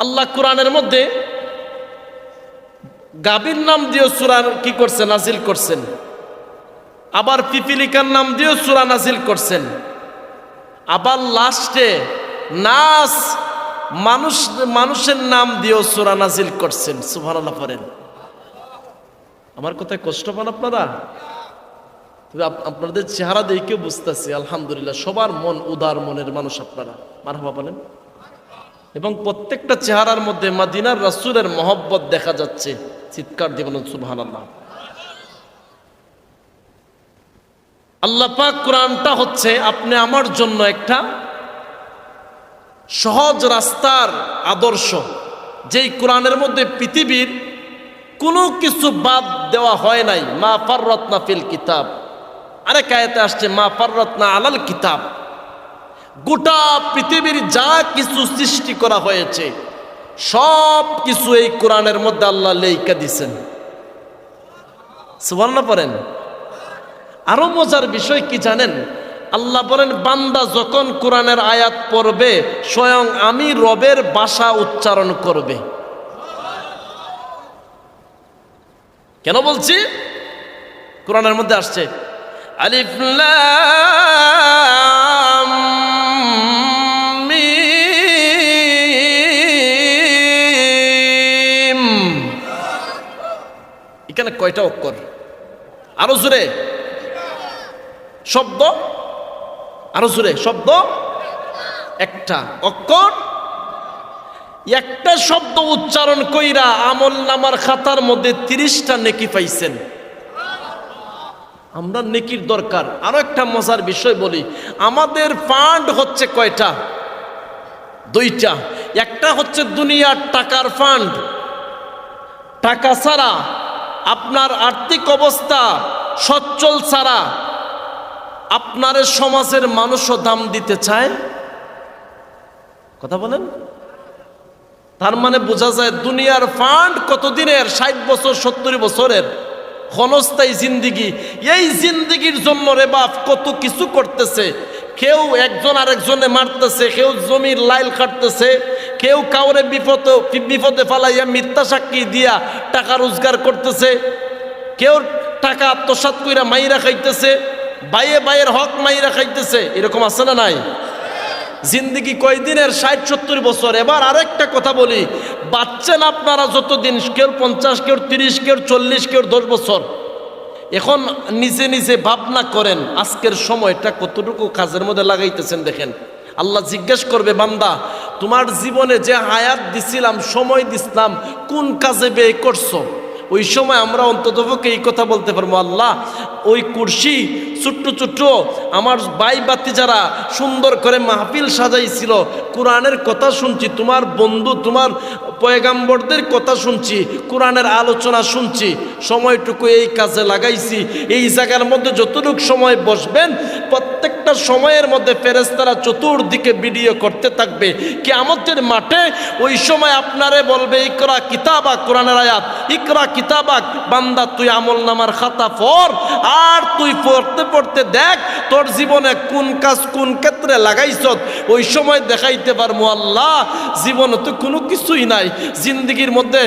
আল্লাহ কুরআনের মধ্যে গাভীর নাম দিয়েও সূরা কি করছেন? নাজিল করছেন। আবার পিপিলিকার নাম দিয়েও সূরা নাজিল করছেন। আবার লাস্টে নাস মানুষের নাম দিয়েও সূরা নাজিল করছেন, সুবহানাল্লাহ পড়েন। আমার কথায় কষ্ট পান আপনারা? তবে আপনাদের চেহারা দেখে বুঝতেছি আলহামদুলিল্লাহ সবার মন উদার মনের মানুষ আপনারা, মারহাবা বলেন। এবং প্রত্যেকটা চেহারার মধ্যে মদিনার রাসূলের মহব্বত দেখা যাচ্ছে। চিৎকার দিয়ে বলুন সুবহানাল্লাহ। আল্লাহ পাক কোরআনটা হচ্ছে আপনি আমার জন্য একটা সহজ রাস্তার আদর্শ, যেই কোরআনের মধ্যে পৃথিবীর কোনো কিছু বাদ দেওয়া হয় নাই। মা ফাররাতনা ফিল কিতাব, আরেক আয়াতে আসছে মা ফাররাতনা আলাল কিতাব। গোটা পৃথিবীর যা কিছু সৃষ্টি করা হয়েছে সব কিছু এই কোরআনের মধ্যে আল্লাহ লেখা দিছেন, সুবহানাল্লাহ পড়েন। আরো মজার বিষয় কি জানেন? আল্লাহ বলেন বান্দা যখন কোরআনের আয়াত পড়বে স্বয়ং আমি রবের ভাষা উচ্চারণ করবে। কেন বলছি? কোরআনের মধ্যে আসছে আলিফ লাম মিম। এখানে কয়টা অক্ষর? আরো জোরে শব্দ, আরো জোরে শব্দ। একটা অক্ষর, একটা শব্দ উচ্চারণ কইরা আমল নামার খাতার মধ্যে 30টা নেকি পাইছেন। আমরা নেকির দরকার। আরো একটা মজার বিষয় বলি, আমাদের ফান্ড হচ্ছে কয়টা? 2টা। একটা হচ্ছে দুনিয়ার টাকার ফান্ড, টাকা ছাড়া আপনার আর্থিক অবস্থা সচ্ছল ছাড়া আপনার সমাজের মানুষও দাম দিতে চায়। কথা বলেন। তার মানে বোঝা যায় দুনিয়ার ফান্ড কতদিনের? 60 বছর 70 বছরের ক্ষণস্থায়ী জিন্দিগি। এই জিন্দিগির জন্য রে বাপ কত কিছু করতেছে। কেউ একজন আরেকজনে মারতেছে, কেউ জমির লাইল কাটতেছে, কেউ কাউরে বিপদে ফালাইয়া মিথ্যা সাক্ষী দিয়া টাকা রোজগার করতেছে, কেউ টাকা আত্মসাৎ কইরা মাইরা খাইতেছে, বাইয়ের হক মাইরা খাইতেছে। এরকম আছে না নাই? জিন্দিগি কয়দিনের? 60-70 বছর। এবার আরেকটা কথা বলি, বাচ্চান আপনারা যতদিন, কেউ 50, কেউ 30, কেউ 40, কেউ 10 বছর। এখন নিজে নিজে ভাবনা করেন আজকের সময়টা কতটুকু কাজের মধ্যে লাগাইতেছেন। দেখেন, আল্লাহ জিজ্ঞেস করবে, বান্দা তোমার জীবনে যে হায়াত দিছিলাম, সময় দিছিলাম, কোন কাজে ব্যয় করছো? ওই সময় আমরা অন্ততপক্ষে এই কথা বলতে পারবো, আল্লাহ ওই কুরসি ছোট্ট ছোট্ট আমার ভাই বাতি যারা সুন্দর করে মাহফিল সাজাইছিল, কোরআনের কথা শুনছি, তোমার বন্ধু তোমার পয়গাম্বরদের কথা শুনছি, কোরআনের আলোচনা শুনছি, সময়টুকু এই কাজে লাগাইছি। এই জায়গার মধ্যে যতটুকু সময় বসবেন, প্রত্যেকটা সময়ের মধ্যে ফেরেশতারা চতুর্দিকে ভিডিও করতে থাকবে। কিয়ামতের মাঠে ওই সময় আপনারে বলবে, ইকরা কিতাবাক, কোরআনের আয়াত, ইকরা কিতাবাক, বান্দা তুই আমল নামার খাতা পড়, আর তুই পড়তে পড়তে দেখ তোর জীবনে কোন কাজ কোন ক্ষেত্রে লাগাইছ। ওই সময় দেখাইতে পারবো, আল্লাহ জীবনে তো কোনো কিছুই নাই। জিন্দগির মধ্যে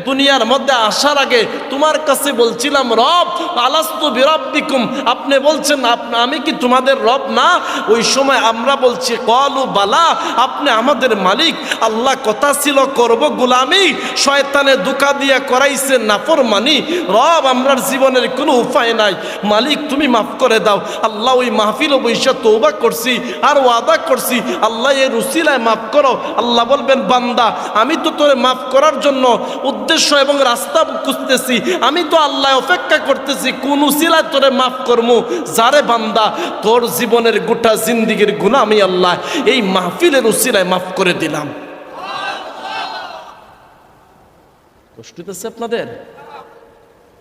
দুনিয়ার মধ্যে আসার আগে তোমার কাছে বলছিলাম, রব আলাস্তু বিরাব্বিকুম, আপনি বলছেন আমি কি তোমাদের রব না? ওই সময় আমরা বলছি ক্বালু বালা, আপনি আমাদের মালিক। আল্লাহ কথা ছিল করব গোলামি, শয়তানে ধোঁকা দিয়া করাইছে নাফরমানি। রব আমরার জীবনের কোনো উপায় নাই, মালিক তুমি মাফ করে দাও। আল্লাহ ওই মাহফিল বৈশা তওবা করছি আর ওয়াদা করছি, আল্লাহ এর উসিলায় মাফ করো। আল্লাহ বলবেন, বান্দা আমি তো তোরে মাফ করার জন্য উদ্দেশ্য এবং রাস্তা খুঁজতেছি, আমি তো আল্লাহ অপেক্ষা করতেছি কোন উসিলায় তোরে মাফ করবো। যারে বান্দা তোর জীবনের গোটা জিন্দিগির গুনাহ আমি আল্লাহ এই মাহফিলের উসিলায় মাফ করে দিলাম। কষ্ট হইতেছে আপনাদের?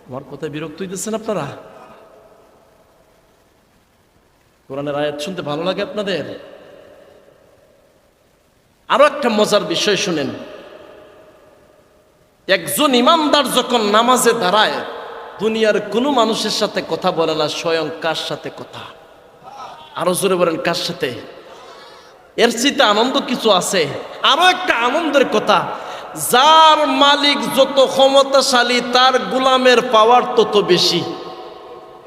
আমার কথায় বিরক্ত হইতেছেন আপনারা? কোরআনের আয়াত শুনতে ভালো লাগে আপনাদের? আরো একটা মজার বিষয় শুনেন, একজন ইমানদার যখন নামাজে দাঁড়ায়, দুনিয়ার কোনো মানুষের সাথে কথা বলে না, স্বয়ং কার সাথে কথা? আরো জোরে বলেন, কার সাথে? এর চেয়ে আনন্দ কিছু আছে? আরো একটা আনন্দের কথা, যার মালিক যত ক্ষমতাশালী, তার গোলামের পাওয়ার তত বেশি।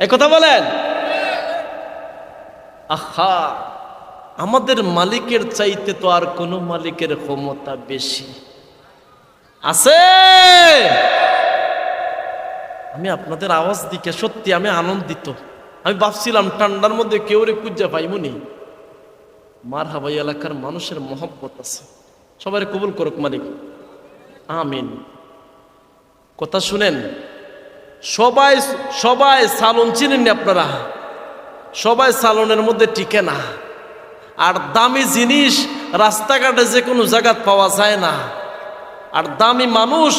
একথা বলেন? আহা, আমাদের মালিকের চাইতে তো আর কোনো মালিকের ক্ষমতা বেশি আছে? আমি আপনাদের আওয়াজ দিকে সত্যি আমি আনন্দিত। আমি ভাবছিলাম ঠান্ডার মধ্যে কেউ রে খুঁজা পাইমুনি। মারহাবা, এলাকার মানুষের মহব্বত আছে, সবাই কবুল করুক মালিক, আমিন। কথা শুনেন, সবাই সবাই সালন চিনেন আপনারা? সবাই সালনের মধ্যে টিকে না, আর দামি জিনিস রাস্তাঘাটে যে কোনো জায়গায় পাওয়া যায় না, আর দামি মানুষ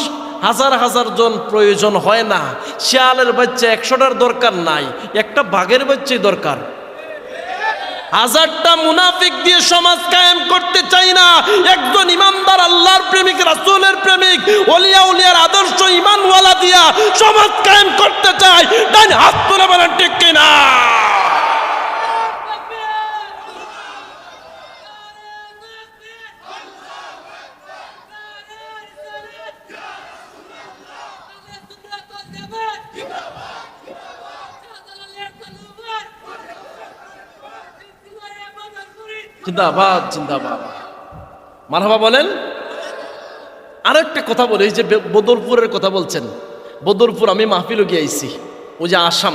হাজার হাজার জন প্রয়োজন হয় না। শিয়ালের বাচ্চা 100টার দরকার নাই, একটা বাঘের বাচ্চাই দরকার। 1000টা মুনাফিক দিয়ে সমাজ কায়েম করতে চাই না, একজন ইমানদার আল্লাহর প্রেমিক, রাসূলের প্রেমিক, ওলিয়া উলিয়ার আদর্শ ইমানওয়ালা দিয়া সমাজ কায়েম করতে চাই। ডান হাত তুলে বলেন ঠিক কিনা? জিন্দাবাদ, জিন্দাবাদ, মারহাবা বলেন। আর একটা কথা বলি, এই যে বদরপুরের কথা বলছেন, বদরপুর আমি মাহফিল গিয়ে আইছি, ওই যে আসাম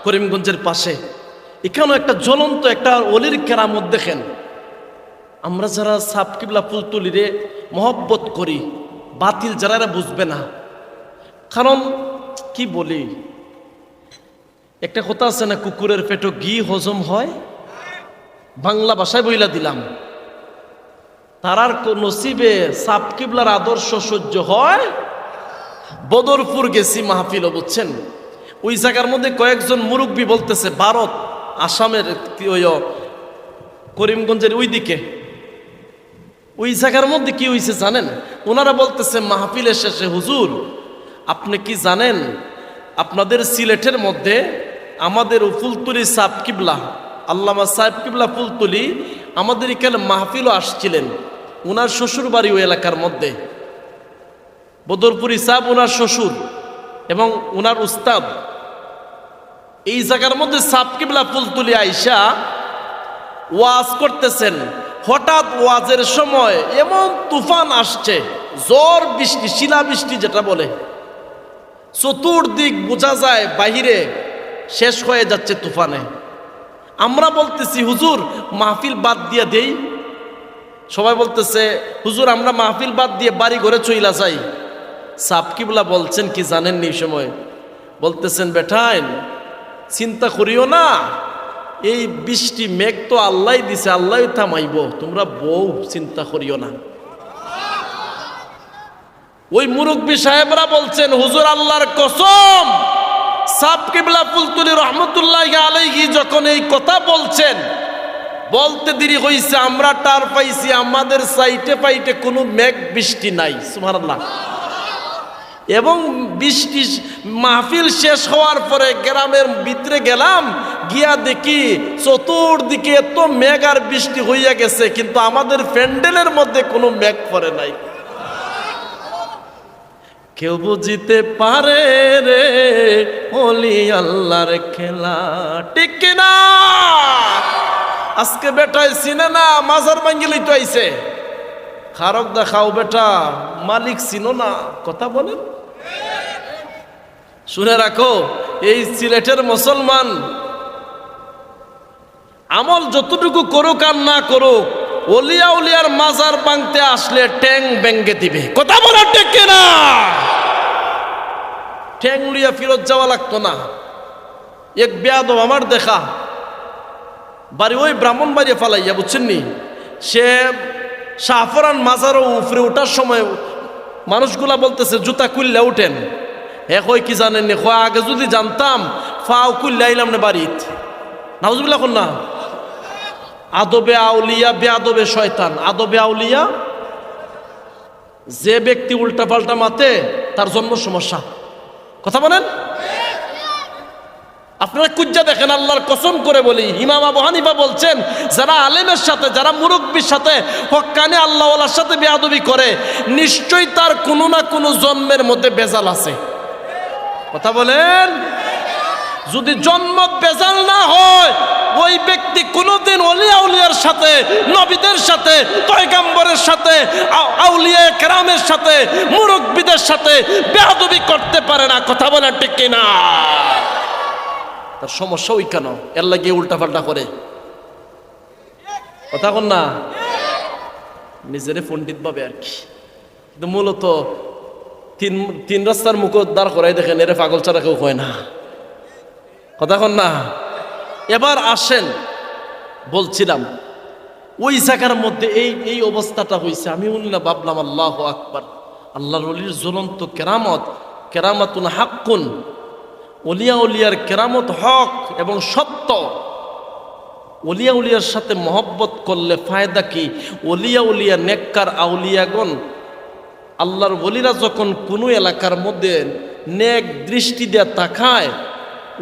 করিমগঞ্জের পাশে, এখানেও একটা জ্বলন্ত একটা অলির কেরামত দেখেন। আমরা যারা সাপ কিবলা ফুলতুলিরে মহব্বত করি, বাতিল যারা এরা বুঝবে না। কারণ কি বলি, একটা কথা আছে না, কুকুরের পেটে ঘি হজম হয়, বাংলা ভাষায় বইলা দিলাম। তারার নসিবে সাপ কিবলার আদর্শ সহ্য হয়। বদরপুর গেছি মাহফিল, বুঝছেন? ওই জায়গার মধ্যে কয়েকজন মুরব্বী বলতেছে, ভারত আসামের ওই করিমগঞ্জের ওই দিকে, ওই জায়গার মধ্যে কি হয়েছে জানেন? ওনারা বলতেছে মাহফিলের শেষে, হুজুর আপনি কি জানেন আপনাদের সিলেটের মধ্যে আমাদের ফুলতুলি সাপ কিবলা আল্লামা সাহেব কিবলা ফুলতুলি আমাদের এখানে মাহফিলও আসছিলেন। উনার শ্বশুর বাড়ি ওই এলাকার মধ্যে, বদরপুরি সাহেব উনার শ্বশুর এবং উনার উস্তাদ। এই জায়গার মধ্যে সাব কিবলা ফুলতুলি আইসা ওয়াজ করতেছেন। হঠাৎ ওয়াজের সময় এমন তুফান আসছে, ঝড় বৃষ্টি, শিলা বৃষ্টি যেটা বলে, চতুর্দিক বোঝা যায় বাহিরে শেষ হয়ে যাচ্ছে তুফানে। আমরা বলতেছি হুজুর মাহফিল বাদ দিয়ে দেই। সবাই বলতেছে হুজুর আমরা মাহফিল বাদ দিয়ে বাড়ি ঘরে চইলা যাই। সাব কিবলা বলছেন কি জানেন নি সময়, বলতেছেন বেঠাইন চিন্তা করিও না, এই বৃষ্টি মেঘ তো আল্লাহ দিছে, আল্লাহ থামাইব, তোমরা বউ চিন্তা করিও না। ওই মুরব্বী সাহেবরা বলছেন হুজুর আল্লাহর কসম, সাব কিবলা ফুলতুলি রহমতুল্লাহ আলাইহি যখন এই কথা বলছেন, বলতে দেরি হইছে, আমরা টার পাইছি, আমাদের সাইটে পাইটে কোনো মেঘ বৃষ্টি নাই। সুবহানাল্লাহ। এবং বৃষ্টি মাহফিল শেষ হওয়ার পরে গ্রামের ভিতরে গেলাম, গিয়া দেখি চতুর্দিকে এত মেঘ আর বৃষ্টি হইয়া গেছে, কিন্তু আমাদের প্যান্ডেলের মধ্যে কোনো মেঘ পড়ে নাই। কেউ বুঝিতে পারে রে ওলি আল্লাহর খেলা, ঠিক কিনা? আজকে বেটাই চিনে না, মাজার ভাঙ্গিলি তো আইছে, খারক দেখাও বেটা, মালিক চিনো না, কথা বলেন। শুনে রাখো, এই সিলেটের মুসলমান আমল যতটুকু করুক আর না করুক, ওলিয়া উলিয়ার মাজার ভাঙতে আসলে ট্যাং ব্যাঙ্গে দিবে, কথা বলা ঠিক কিনা? ঠ্যাং লইয়া ফিরত যাওয়া লাগতো না। এক বেয়াদব আমার দেখা, বাড়ি ওই ব্রাহ্মণ বাড়িয়ে ফালাইয়া, বুঝছেন নি, সে শাহফরান মাজারও উপরে ওঠার সময় মানুষগুলা বলতেছে জুতা কুল্লা উঠেন। কই কি জানেন নি, আগে যদি জানতাম ফাও কুল্লা আইলাম না বাড়িত। নাউজুবিল্লাহ কোন না। আদবে আউলিয়া বেআদবে শয়তান। আদবে আউলিয়া, যে ব্যক্তি উল্টা পাল্টা মাতে তার জন্ম সমস্যা, কথা বলেন। আপনারা কুজ্জা দেখেন, আল্লাহর কসম করে বলি, ইমাম আবু হানিফা বলছেন যারা আলেমের সাথে, যারা মুরব্বির সাথে, হক্কানি আল্লাহওয়ালার সাথে বেয়াদবি করে, নিশ্চয়ই তার কোনো না কোনো জন্মের মধ্যে বেজাল আছে, কথা বলেন। যদি জন্ম বেজাল না হয়, ওই ব্যক্তি কোনোদিন ওলিয়া উলিয়ার সাথে, নবীদের সাথে, পয়গম্বরের সাথে, আউলিয়া কেরামের সাথে, মুরব্বিদের সাথে বেয়াদবি করতে পারে না, কথা বলেন ঠিক কিনা? তার সমস্যা ওই কেন, এর লাগিয়ে উল্টা পাল্টা করে, কথা বল না, নিজেরে পণ্ডিত ভাবে আর কি। কিন্তু মূলত তিন রাস্তার মুখ দাঁড় করাই দেখেন, এরে পাগল ছাড়া কেউ হয় না, কথা কন না। এবার আসেন, বলছিলাম ওই জায়গার মধ্যে এই অবস্থাটা হয়েছে। আমি উল্লাহ ভাবলাম আল্লাহু আকবার, আল্লাহর ওলির জ্বলন্ত কেরামত, কেরামাতুন হাক্কুন, ওলিয়া উলিয়ার কেরামত হক এবং সত্য। ওলিয়া উলিয়ার সাথে মহব্বত করলে ফায়দা কি? ওলিয়া উলিয়া নেককার আউলিয়াগণ, আল্লাহর ওলিরা যখন কোনো এলাকার মধ্যে নেক দৃষ্টি দিয়ে তাকায়,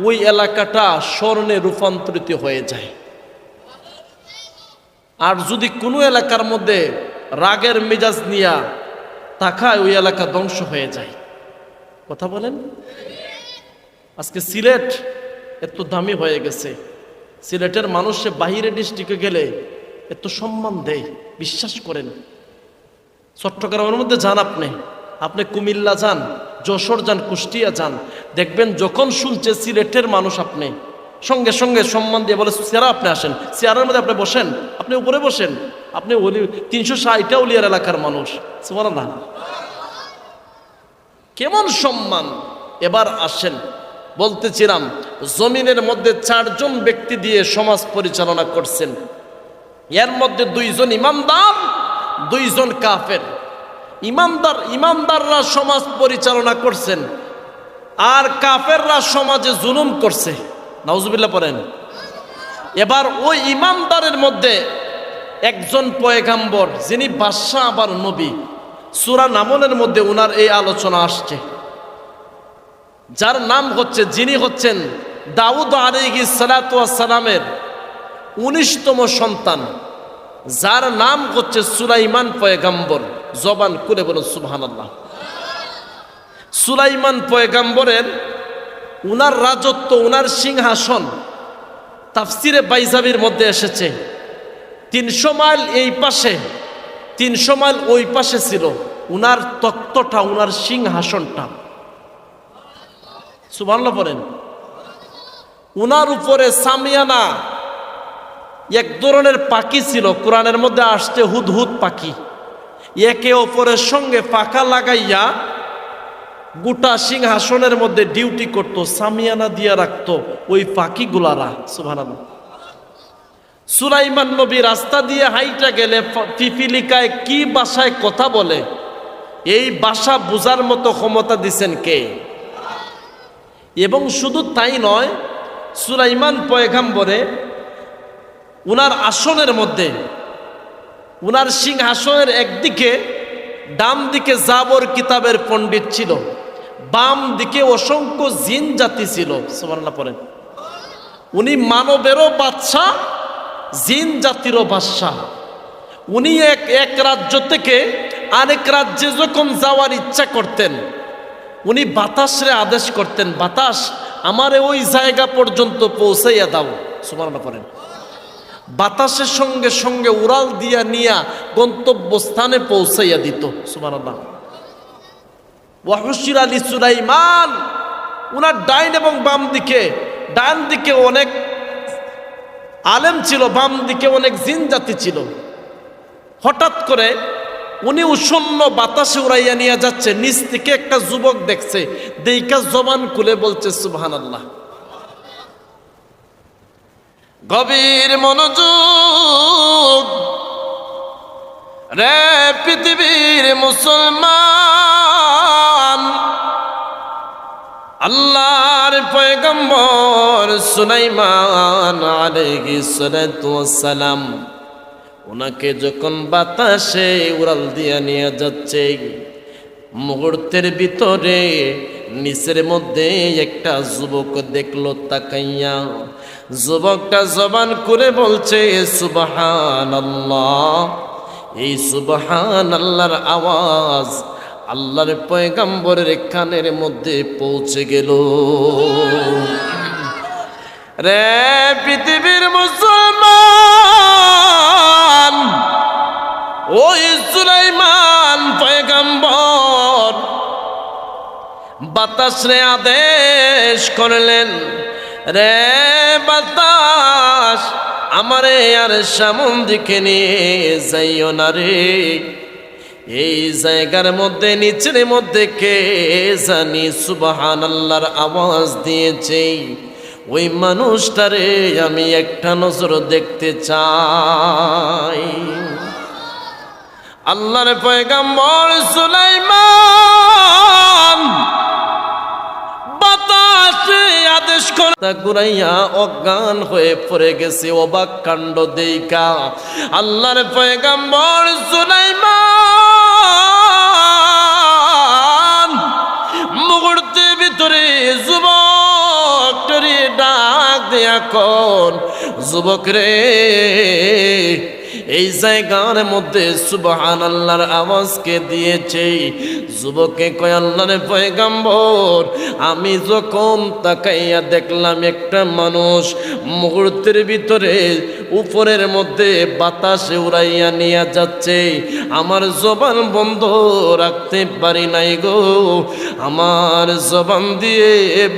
ওই এলাকাটা স্বর্ণে রূপান্তরিত হয়ে যায়। আর যদি কোনো এলাকার মধ্যে রাগের মেজাজ নিয়া তাকায়, ওই এলাকা ধ্বংস হয়ে যায়, কথা বলেন। আজকে সিলেট এত দামি হয়ে গেছে, সিলেটের মানুষে বাহিরে ডিস্ট্রিক্টে গেলে এত সম্মান দেয়, বিশ্বাস করেন। চট্টগ্রামের মধ্যে যান, আপনি কুমিল্লা যান, যশোর যান, কুষ্টিয়া যান, দেখবেন যখন শুনছে সিলেটের মানুষ, আপনি সঙ্গে সঙ্গে সম্মান দিয়ে বলে চেয়ারা আপনি আসেন, চেয়ারের মধ্যে আপনি বসেন, আপনি উপরে বসেন, আপনি 360টা উলিয়ার এলাকার মানুষ, সুবহানাল্লাহ, কেমন সম্মান। এবার আসেন, বলতেছিলাম জমিনের মধ্যে 4 জন ব্যক্তি দিয়ে সমাজ পরিচালনা করছেন। এর মধ্যে 2 জন ইমানদার, 2 জন কাফের। ইমানদাররা সমাজ পরিচালনা করছেন, আর কাফেররা সমাজে জুলুম করছে, নাউজুবিল্লাহ পড়েন। এবার ওই ইমানদারের মধ্যে একজন পয়গাম্বর, যিনি বাদশাহ আবার নবী, সূরা নামলের মধ্যে ওনার এই আলোচনা আসছে, যার নাম হচ্ছে, যিনি হচ্ছেন দাউদ আলাইহিস সালাতু ওয়াস সালামের 19তম সন্তান। যার নাম হচ্ছে সুলাইমান পয়গাম্বর। জবান খুলে বলুন সুবহানাল্লাহ। সুলাইমান পয়গাম্বরের উনার রাজত্ব, উনার সিংহাসন তাফসিরে বাইজাবির মধ্যে এসেছে 300 মাইল এই পাশে 300 মাইল ওই পাশে ছিল উনার তক্তটা, উনার সিংহাসনটা। সুবহানাল্লাহ বলেন। উনার উপরে সামিয়ানা এক ধরনের পাখি ছিল, কোরআনের মধ্যে আসছে হুদহুদ পাখি। একে অপরের সঙ্গে পাখা লাগাইয়া গোটা সিংহাসনের মধ্যে ডিউটি করত, সামিয়ানা দিয়া রাখতো ওই পাখিগুলারা। সুবহানাল্লাহ। সুলাইমান নবী রাস্তা দিয়ে হাইটা গেলে পিপিলিকায় কি ভাষায় কথা বলে এই ভাষা বোঝার মতো ক্ষমতা দিছেন কে? এবং শুধু তাই নয়, সুলাইমান পয়গাম্বরে উনার আসনের মধ্যে, উনার সিংহাসনের একদিকে ডান দিকে জাবর কিতাবের পণ্ডিত ছিল, বাম দিকে অসংখ্য জিন জাতি ছিল। সুবহানাল্লাহ পড়েন। উনি মানবেরও বাদশা, জিন জাতিরও বাদশা। উনি এক রাজ্য থেকে আরেক রাজ্যে যখন যাওয়ার ইচ্ছা করতেন, উনি বাতাসরে আদেশ করতেন, বাতাস আমারে ওই জায়গা পর্যন্ত পৌঁছাইয়া দাও। সুবহানাল্লাহ পড়েন। বাতাসের সঙ্গে সঙ্গে উড়াল দিয়া নিয়া গন্তব্যস্থানে পৌঁছাইয়া দিত। সুবহানাল্লাহ। ওয়াহুশির আলী সুলাইমান, উনার ডাইন এবং বাম দিকে, ডান দিকে অনেক আলেম ছিল, বাম দিকে অনেক জিন জাতি ছিল। হঠাৎ করে উনি উষণ্ণ বাতাসে উড়াইয়া নিয়ে যাচ্ছে, নিচ থেকে একটা যুবক দেখছে, দেইকা জবান খুলে বলছে সুবহানাল্লাহ। গভীর মনোযোগ রে পৃথিবীর মুসলমান, আল্লাহর পয়গম্বর সুলাইমান আলাইহিস সালাতু ওয়াস সালাম ওনাকে যখন বাতাসে উড়াল দিয়া নিয়ে যাচ্ছে, মুহূর্তের ভিতরে নিচের মধ্যে একটা যুবক দেখলো তাকাইয়া। যুবকটা জবান করে বলছে সুবহানাল্লাহ। এই সুবহানাল্লাহর আওয়াজ আল্লাহর পয়গম্বরের কানের মধ্যে পৌঁছে গেল। রে পৃথিবীর মুসলমান, ওই সুলাইমান পয়গম্বর বাতাসরে আদেশ করলেন, রে বাতাস আমারে আর সামন দিকে নিয়ে যাইও না রে। এই জায়গার মধ্যে নিচের মধ্যে কে জানি সুবহানাল্লাহর আওয়াজ দিয়েছে, ওই মানুষটারে আমি একটা নজর দেখতে চাই। আল্লাহর পয়গম্বর সুলাইমান বাতাসে আদেশ করে ঘুরাইয়া অজ্ঞান হয়ে পড়ে গেছে। অবাক কাণ্ড দেইকা আল্লাহর পয়গম্বর সুলাইমান মুহূর্তের ভিতরে যুবকটারে ডাক দেয়া কোন যুবক রে, এই জায়গার মধ্যে সুবহানাল্লাহর আওয়াজকে দিয়েছে। যুবকে কয় আল্লাহর পয়গম্বর, আমি যখন তাকাইয়া দেখলাম একটা মানুষ মুহূর্তের ভিতরে উপরের মধ্যে বাতাসে উড়াইয়া নিয়ে যাচ্ছে, আমার জবান বন্ধ রাখতে পারি নাই গো, আমার জবান দিয়ে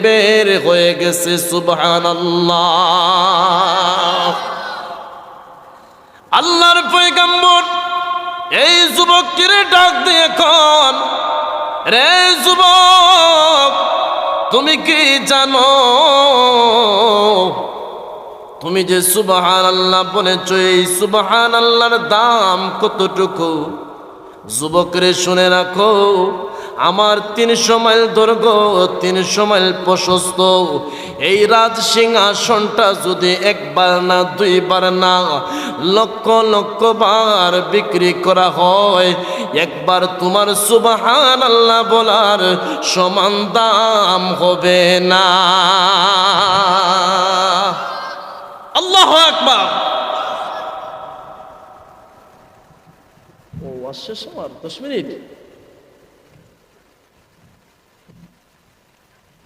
বের হয়ে গেছে সুবহানাল্লাহ। আল্লাহর পয়গম্বর এই যুবকটিরে ডাক দিয়ে কোন, রে যুবক তুমি কি জানো তুমি যে সুবহানাল্লাহ বলেছো, এই সুবহানাল্লাহর দাম কতটুকু? যুবক রে শুনে রাখো, আমার 300 মাইল দৈর্ঘ্য 300 মাইল প্রশস্ত এই রাজ সিংহাসনটা যদি একবার না দুইবার না লক্ষ লক্ষ বার বিক্রি করা হয়, একবার তোমার সুবহানাল্লাহ বলার সমান দাম হবে না। আল্লাহু আকবার। নামাজ শেষ আমার 10 মিনিট।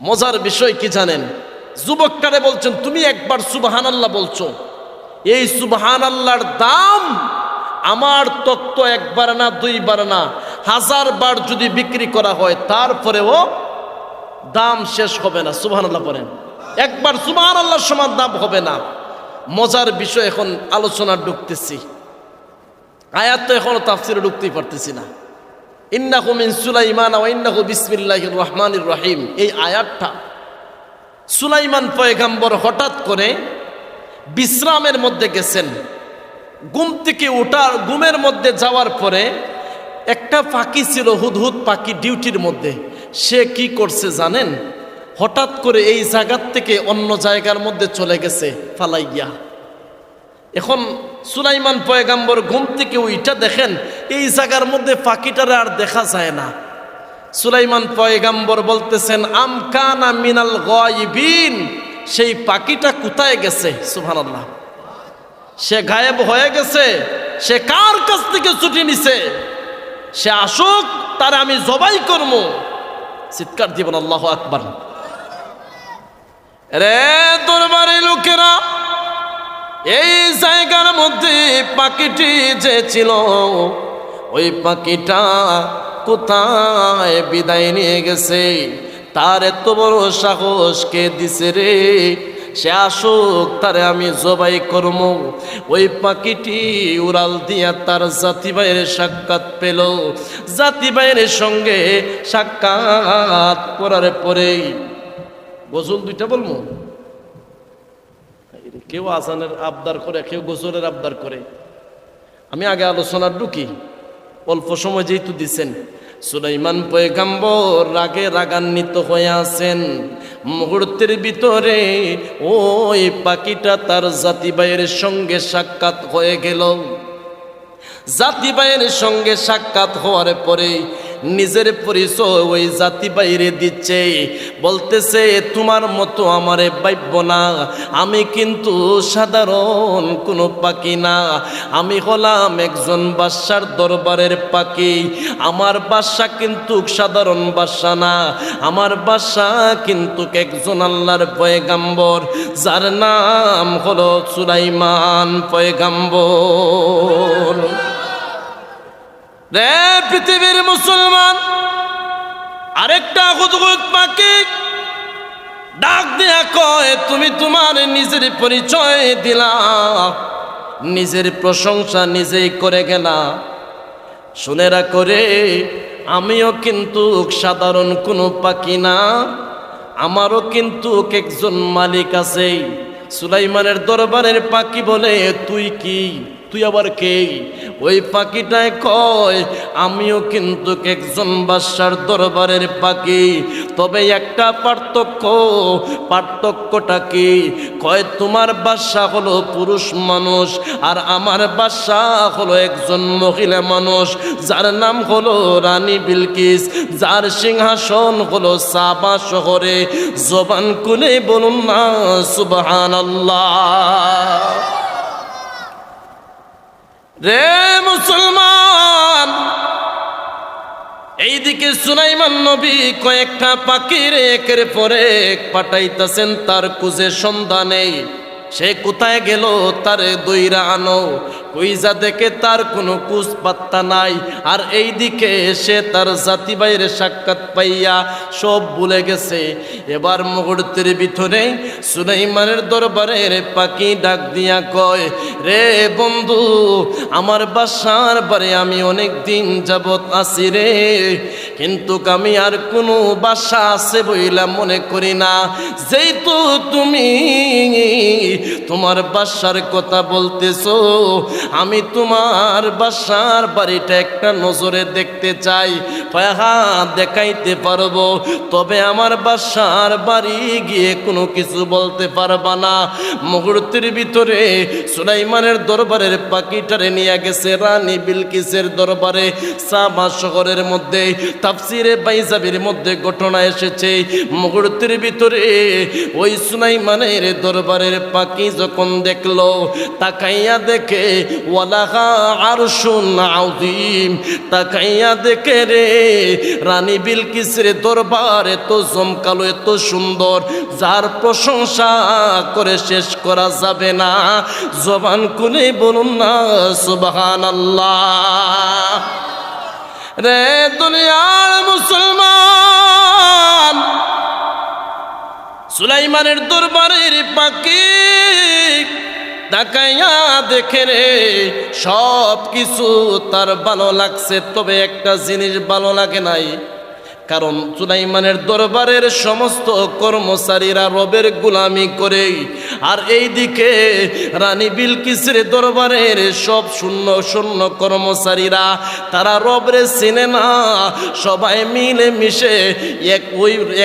মজার বিষয় কি জানেন, যুবকটারে বলছেন তুমি একবার সুবহানাল্লাহ বলছো, এই সুবহানাল্লাহর দাম আমার তক্ত একবার না দুইবার না 1000 বার যদি বিক্রি করা হয় তারপরেও দাম শেষ হবে না। সুবহানাল্লাহ বলেন, একবার সুবহানাল্লাহর সমান দাম হবে না। মজার বিষয়, এখন আলোচনা ঢুকতেছি, আয়াত তো এখনো তাফসিরে ঢুকতেই পারতেছি না। ইন্নাহু মিন সুলাইমান ওয়া ইন্নাহু বিসমিল্লাহির রহমানির রহিম, এই আয়াতটা সুলাইমান পয়গম্বর হঠাৎ করে বিশ্রামের মধ্যে গেছেন। ঘুম থেকে ওঠার, ঘুমের মধ্যে যাওয়ার পরে একটা পাখি ছিল, হুদহুদ পাখি ডিউটির মধ্যে। সে কি করছে জানেন, হঠাৎ করে এই জায়গার থেকে অন্য জায়গার মধ্যে চলে গেছে ফালাইয়া। এখন সুলাইমান পয়গম্বর ঘুম থেকে ওইটা দেখেন এই জায়গার মধ্যে পাখিটারে আর দেখা যায় না। সুলাইমান পয়গম্বর বলতেছেন আমকানা মিনাল গায়বিন, সেই পাখিটা কোথায় গেছে? সুবহানাল্লাহ, সে গায়েব হয়ে গেছে। সে কার কাছ থেকে ছুটি নিছে? সে আসুক, তার আমি জবাই করব। চিৎকার দিবেন আল্লাহু আকবার। রে দরবারে লোকেরা, এই জায়গার মধ্যে পাখিটি যে ছিল, ওই পাখিটা কোথায় বিদায় নিয়ে গেছে? তার এত বড় সাহস কে দিছে রে? সে আসুক, তারে আমি জবাই করব। ওই পাখিটি উড়াল দিয়া তার জাতি ভাইয়ের সাক্ষাৎ পেল। জাতি ভাইয়ের সঙ্গে সাক্ষাৎ করার পরে গজল দুইটা বলবো। কেউ আজানের আবদার করে, কেউ গজলের আবদার করে। আমি আগে আলোচনার ঢুকি, অল্প সময় যেহেতু দিছেন। সুলাইমান পয়গম্বর রাগে রাগান্বিত হয়ে আছেন। মুহূর্তের ভিতরে ওই পাখিটা তার জাতি ভাইয়ের সঙ্গে সাক্ষাৎ হয়ে গেল। জাতি ভাইয়ের সঙ্গে সাক্ষাৎ হওয়ার পরে নিজের পরিচয় ওই জাতি বাইরে দিচ্ছে, বলতেছে তোমার মতো আমারে ভাবব না, আমি কিন্তু সাধারণ কোনো পাখি না, আমি হলাম একজন বাদশার দরবারের পাখি। আমার বাদশা কিন্তু সাধারণ বাদশা না, আমার বাদশা কিন্তু একজন আল্লাহর পয়গম্বর, যার নাম হলো সুলাইমান পয়গম্বর। রে পৃথিবীর মুসলমান, আরেকটা হুদহুদ পাখি ডাক দিয়া কয় তুমি তোমার নিজের পরিচয় দিলা, নিজের প্রশংসা নিজেই করে গেলা। শুনে রাখো রে, আমিও কিন্তু সাধারণ কোনো পাখি না, আমারও কিন্তু একজন মালিক আছে। সুলাইমানের দরবারের পাখি বলে তুই কি, তুই আবার কে? ওই পাখিটায় কয় আমিও কিন্তু একজন বাদশার দরবারের পাখি, তবে একটা পার্থক্যটা কি? কয় তোমার বাদশা হলো পুরুষ মানুষ, আর আমার বাদশা হলো একজন মহিলা মানুষ, যার নাম হলো রানী বিলকিস, যার সিংহাসন হলো সাবা শহরে। জবান খুলে বলুন না সুবহানাল্লাহ। রে মুসলমান, এইদিকে সুলাইমান নবী কয়েকটা পাখির একের পরে এক পাঠাইতেছেন তার খুঁজে সন্ধানে। সে কোথায় গেল তারে দইরা আনো, কইজা দেখে তার কোনো কুছ পাত্তা নাই। আর এইদিকে সে তার জাতি বাইরে সাক্ষাৎ পাইয়া সব ভুলে গেছে। এবার মুহূর্তের ভিতরে সুলাইমানের দরবারের পাখি ডাক দিয়া কয় রে বন্ধু, আমার বাসার বাড়ি আমি অনেক দিন যাবত আছি রে, কিন্তু আমি আর কোনো বাসা আছে বইলা মনে করি না। যেহেতু তুমি তোমার বাসার কথা বলতেছো, আমি তোমার বাসার বাড়িটা একটা নজরে দেখতে চাই। হ্যাঁ দেখাইতে পারবো, তবে আমার বাসার বাড়ি গিয়ে কোনো কিছু বলতে পারবা না। মুহূর্তের ভিতরে সুলাইমানের দরবারের পাখিটারে নিয়ে গেছে রানী বিলকিসের দরবারে। সাবা শহরের মধ্যে তাফসিরে বাইজাবির মধ্যে ঘটনা এসেছে। মুহূর্তের ভিতরে ওই সুলাইমানের দরবারের পাখি যখন দেখলো, তাকাইয়া দেখে ওয়ালাহা আরশুন আযীম। তাকাইয়া দেখে রে রানী বিলকিসের দরবার এত জমকালো, এত সুন্দর, যার প্রশংসা করে শেষ করা যাবে না। জবান খুলে বলুন না সুবহানাল্লাহ। রে দুনিয়ার মুসলমান, সুলাইমানের দরবারের পাখি তাকাইয়া দেখে রে সব কিছু তার ভালো লাগছে, তবে একটা জিনিস ভালো লাগে নাই। কারণ সুলাইমানের দরবারের সমস্ত কর্মচারীরা রবের গোলামি করে, আর এইদিকে রানী বিলকিসের দরবারের সব শূন্য শূন্য কর্মচারীরা তারা রবরে চিনে না। সবাই মিলে মিশে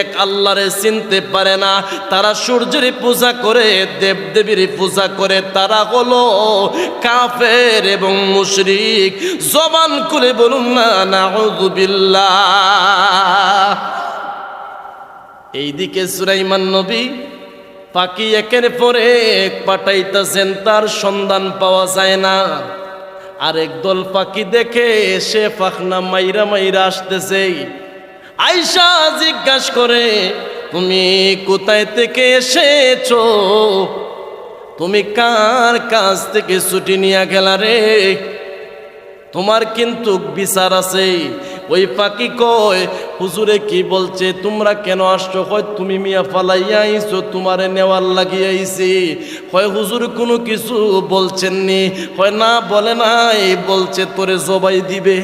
এক আল্লাহরে চিনতে পারে না। তারা সূর্যের পূজা করে, দেবদেবীর পূজা করে। তারা হলো কাফের এবং মুশরিক। জবান খুলে বলুন না নাউযু বিল্লাহ। এইদিকে সুলাইমান নবী পাখি একের পরে এক পাঠাইতেছেন, তার সন্ধান পাওয়া যায় না। আরেক দল পাখি দেখে সে পাখনা মাইরা মাইরা আসতেছে। আয়েশা জিজ্ঞাসা করে, তুমি কোথায় থেকে এসেছো? তুমি কার কাছ থেকে ছুটি নিয়ে গেলা রে? তোমার কিন্তু বিচার আছে। ওই পাখি কয়, হুজুরে কি বলছে? তোমরা কেন আসছো? কয় তুমি মিয়া ফালাইয়া আইছো, তোমারে নেওয়ার লাগিয়ে আইছি। কয় হুজুর কোনো কিছু বলছেননি? কয় না বলে নাই, বলছে তোরে জবাই দিবে।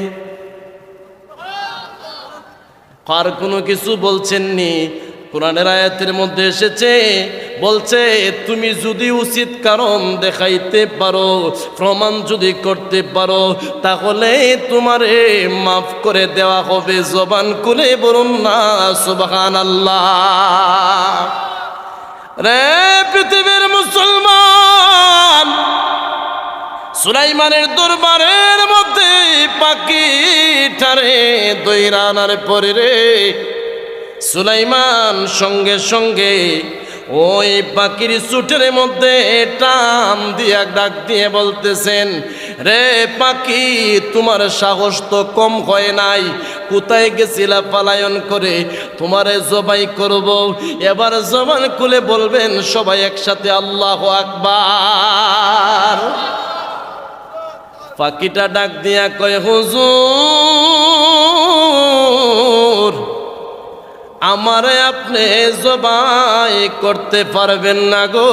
আর কোনো কিছু বলছেননি? কোরআনের আয়াতের মধ্যে এসেছে, বলছে তুমি যদি উচিত কারণ দেখাইতে পারো, প্রমাণ যদি করতে পারো, তাহলে তোমারে মাফ করে দেওয়া হবে। জবান খুলে বলুন না সুবহানাল্লাহ। রে পৃথিবীর মুসলমান, সুলাইমানের দরবারের মধ্যে পাখিটারে দইরা আনার পরে রে সুলাইমান সঙ্গে সঙ্গে ওই পাখির চুটের মধ্যে টান দিয়া ডাক দিয়ে বলতেছেন, রে পাখি, তোমার সাহস তো কম হয় নাই। কোথায় গেছিলা পালায়ন করে? তোমারে জবাই করব। এবার জবান খুলে বলবেন সবাই একসাথে আল্লাহু আকবার। পাখিটা ডাক দিয়া কয়, হুজুর, আমারে আপনি জবাই করতে পারবেন না গো।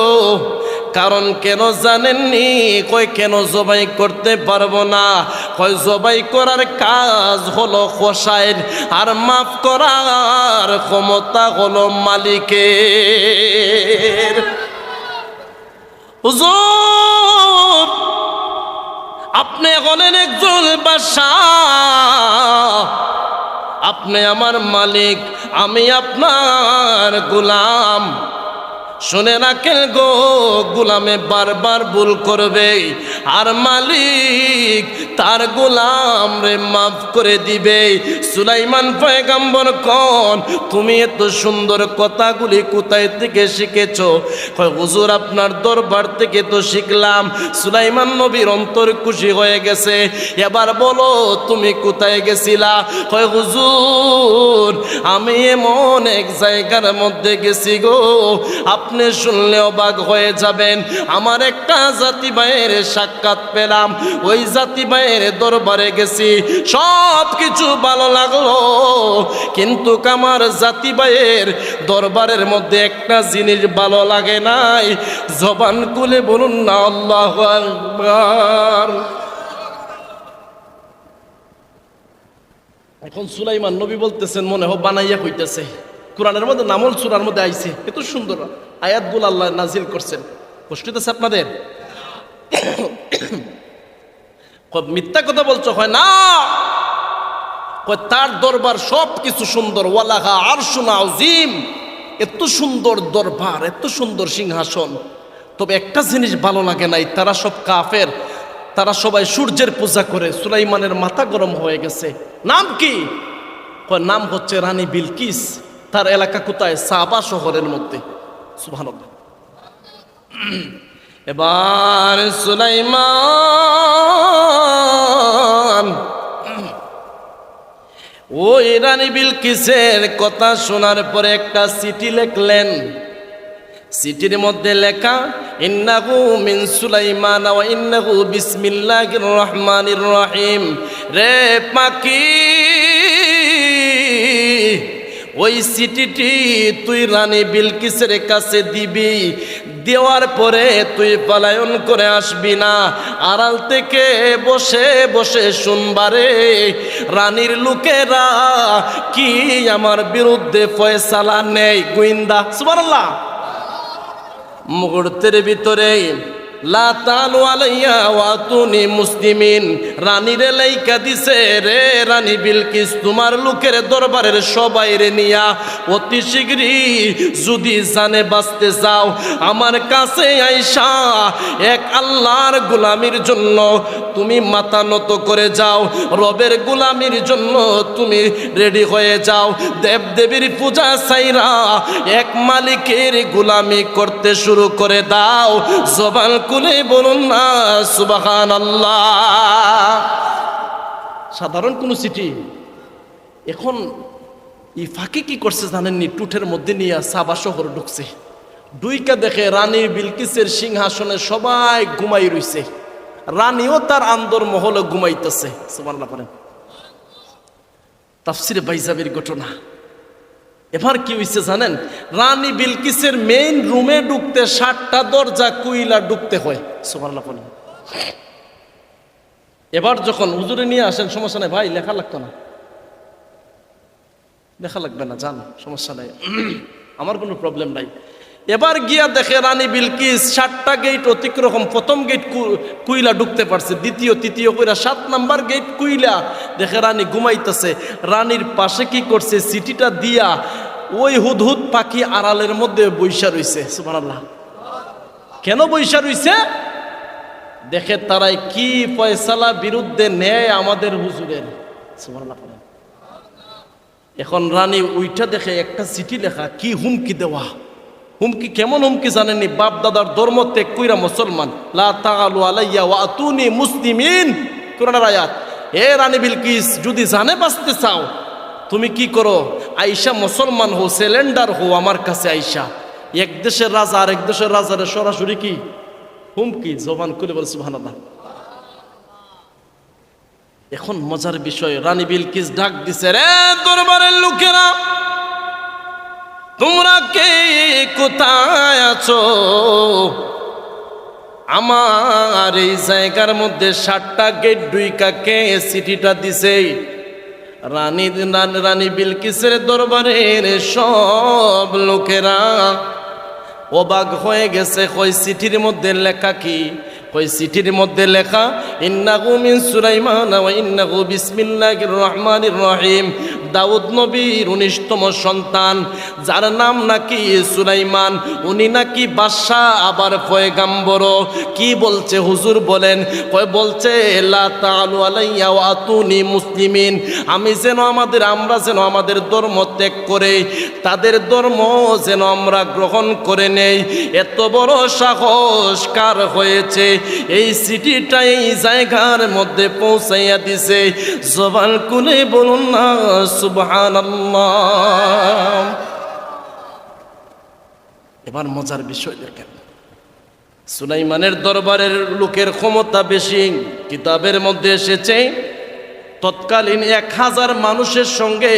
কারণ কেন জানেননি? কয় কেন জবাই করতে পারবো না? কয় জবাই করার কাজ হলো খোসাইর, আর মাফ করার ক্ষমতা হলো মালিকের। হুজুর, আপনি হলেন একজন বাদশাহ, আপনি আমার মালিক, আমি আপনার গোলাম। শুনে রাখেন গো, গোলামে বারবার ভুল করবে, আর মালিক তার গোলাম রে মাফ করে দিবে। সুলাইমান পয়গম্বর কোন, তুমি এত সুন্দর কথাগুলি কোথায় থেকে শিখেছো? কয় হুজুর, আপনার দরবার থেকে তো শিখলাম। সুলাইমান নবীর অন্তর খুশি হয়ে গেছে। এবার বলো তুমি কোথায় গেছিলা? কয় হুজুর, আমি এমন এক জায়গার মধ্যে গেছি গো, আপনি শুনলে অবাক হয়ে যাবেন। আমার একটা জাতি ভাইয়ের সাক্ষাৎ পেলাম, ওই জাতি ভাইয়ের দরবারে গেছি, সব কিছু ভালো লাগলো, কিন্তু আমার জাতি ভাইয়ের দরবারের মধ্যে একটা জিনিস ভালো লাগে নাই। জবান খুলে বলুন না আল্লাহু আকবার। এখন সুলাইমান নবী বলতেছেন, মনে হয় বানাইয়া কইতেছে। কোরআনের মধ্যে নামল সূরার মধ্যে আইছে, এত সুন্দর আয়াতগুলো আল্লাহ নাজিল করছেন। কষ্ট হইতেছে আপনাদের? মিথ্যা কথা বলছো? হয় না, তার দরবার সব কিছু সুন্দর। ওয়ালাহা আরশুন আযীম, এত সুন্দর দরবার, এত সুন্দর সিংহাসন, তবে একটা জিনিস ভালো লাগে নাই, তারা সব কাফের, তারা সবাই সূর্যের পূজা করে। সুলাইমানের মাথা গরম হয়ে গেছে। নাম কি? নাম হচ্ছে রানী বিলকিস। তার এলাকা কোথায়? সাবা শহরের মধ্যে। সুবহানাল্লাহ। এবার সুলাইমান ওই রানী বিলকিসের কথা শোনার পরে একটা চিঠি লিখলেন। চিঠির মধ্যে লেখা, ইন্নাহু মিন সুলাইমান ওয়া ইন্নাহু বিসমিল্লাহির রহমানির রহিম। রে পাখি, ওই চিঠিটি তুই রানী বিলকিসের কাছে দিবি, দেওয়ার পরে তুই পলায়ন করে আসবি না, আড়াল থেকে বসে বসে শুনবারে রানীর লোকেরা কি আমার বিরুদ্ধে ফয়সালা নেই। গোয়েন্দা, সুবহানাল্লাহ। মুহূর্তের ভিতরে লা তালু আলাইয়া ওয়াতুনি মুসলিমিন, রানীরে লাইকা দিছে, রে রানী বিলকিস তোমার লোকের দরবারের সবাইরে নিয়া অতি শীঘ্রই যদি জানে বাঁচতে চাও আমার কাছে আইসা এক আল্লাহর গোলামির জন্য তুমি মাথা নত করে যাও, রবের গোলামির জন্য তুমি রেডি হয়ে যাও, দেবদেবীর পূজা ছাইরা এক মালিকের গোলামি করতে শুরু করে দাও। জবান খুলে বলুন না সুবহানাল্লাহ। সাধারণ কোন চিঠি। এখন এই ফাঁকি কি করছে জানেননি? টুঠের মধ্যে নিয়ে সাবা শহর ঢুকছে, ডুইকা দেখে রানী বিলকিসের সিংহাসনে সবাই ঘুমাই রইছে, রানীও তার আন্দর মহলে ঘুমাইতেছে। সুবহানাল্লাহ পড়েন। তাফসিরে বাইজাবির ঘটনা। এবার কি হইছে জানেন? রানী বিলকিসের মেইন রুমে ঢুকতে 60টা দরজা কুইলা ঢুকতে হয়। সুবহানাল্লাহ পড়েন। এবার যখন হুজুরে নিয়ে আসেন, সমস্যা নাই ভাই, লেখা লাগতো না, লেখা লাগবে না, জান, সমস্যা নাই, আমার কোনো প্রবলেম নাই। এবার গিয়া দেখে রানী বিলকিস 7টা গেট অতিক্রম, প্রথম গেট কুইলা ঢুকতে পারছে, দ্বিতীয় তৃতীয় কইরা 7 নাম্বার গেট কুইলা দেখে রানী ঘুমাইতেছে। রানীর পাশে কি করছে? চিঠিটা দিয়া ওই হুদহুদ পাখি আড়ালের মধ্যে বইসা রইছে। সুবহানাল্লাহ। কেন বইসা রইছে? দেখে তারাই কি ফয়সালা বিরুদ্ধে নেয় আমাদের হুজুরের। সুবহানাল্লাহ। এখন রানী ওইটা দেখে একটা চিঠি লেখা, কি হুমকি দেওয়া। হুমকি কেমন হুমকি জানেননি? বাপ দাদার ধর্ম ত্যাগ কইরা মুসলমান, লা তাআলু আলাইয়া ওয়াতুনি মুসলিমিন, কোরআনের আয়াত। হে রানী বিলকিস, যদি জানে বাঁচতে চাও তুমি কি করো? আইসা মুসলমান হো, সিলিন্ডার হো আমার কাছে আইসা। এক দেশের রাজা আর এক দেশের রাজারে সরাসরি কি হুমকি। জবান খুলে বলে সুবহানাল্লাহ। এখন মজার বিষয়, রানী বিলকিস ডাক দিছে, রে দরবারের লোকেরা, তোমরা কে কোথায় আছো? আমার এই জায়গার মধ্যে 7টা গেট ঢুইকা কে চিঠিটা দিছে? রানী বিলকিসের দরবারের সব লোকেরা অবাক হয়ে গেছে। কই চিঠির মধ্যে লেখা কি? কই চিঠির মধ্যে লেখা, ইন্নাহু মিন সুলাইমান ওয়া ইন্নাহু বিসমিল্লাহির রহমানির রহিম। দাউদ নবীর 19তম সন্তান, যার নাম নাকি সুলাইমান, উনি নাকি বাদশাহ আবার পয়গাম্বরও। কি বলছে হুজুর বলেন? কয় বলছে, লা তাআলু আলাইয়া ওয়াতুনি মুসলিমিন, আমরা যেন আমাদের ধর্ম ত্যাগ করে তাদের ধর্ম যেন আমরা গ্রহণ করে নেই। এত বড় সাহস কার হয়েছে? এই চিঠিটা এই জায়গার মধ্যে পৌঁছাইয়া দিছে। জবান খুলে বলুন না সুবহানাল্লাহ। এবার মজার বিষয় দেখেন, সুলাইমানের দরবারের লোকের ক্ষমতা বেশি। কিতাবের মধ্যে এসেছে তৎকালীন 1000 মানুষের সঙ্গে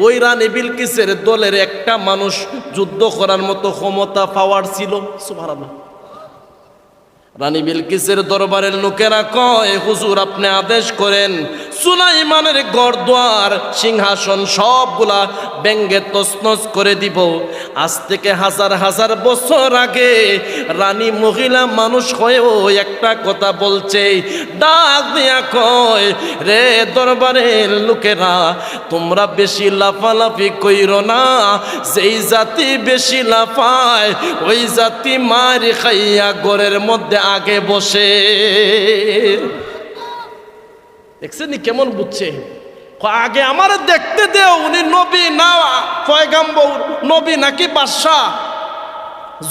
ওই রানী বিলকিসের দলের একটা মানুষ যুদ্ধ করার মতো ক্ষমতা পাওয়ার ছিল। সুবহানাল্লাহ। রানী বিলকিসের দরবারের লোকেরা কয়, হুজুর আপনি আদেশ করেন, সুলাইমানের ঘরদুয়ার সিংহাসন সবগুলা ব্যঙ্গে তছনছ করে দিব। আজ থেকে হাজার হাজার বছর আগে রানী মহিলা মানুষ হয়েও একটা কথা বলছে, ডাক দিয়া কয়, রে দরবারের লোকেরা, তোমরা বেশি লাফালাফি কইরো না। যেই জাতি বেশি লাফায় ওই জাতি মার খাইয়া ঘরের মধ্যে আগে বসে। দেখছেন কেমন বুঝছে? আগে আমার দেখতে দেও, উনি নবী না পয়গাম্বর, নবী নাকি বাদশাহ?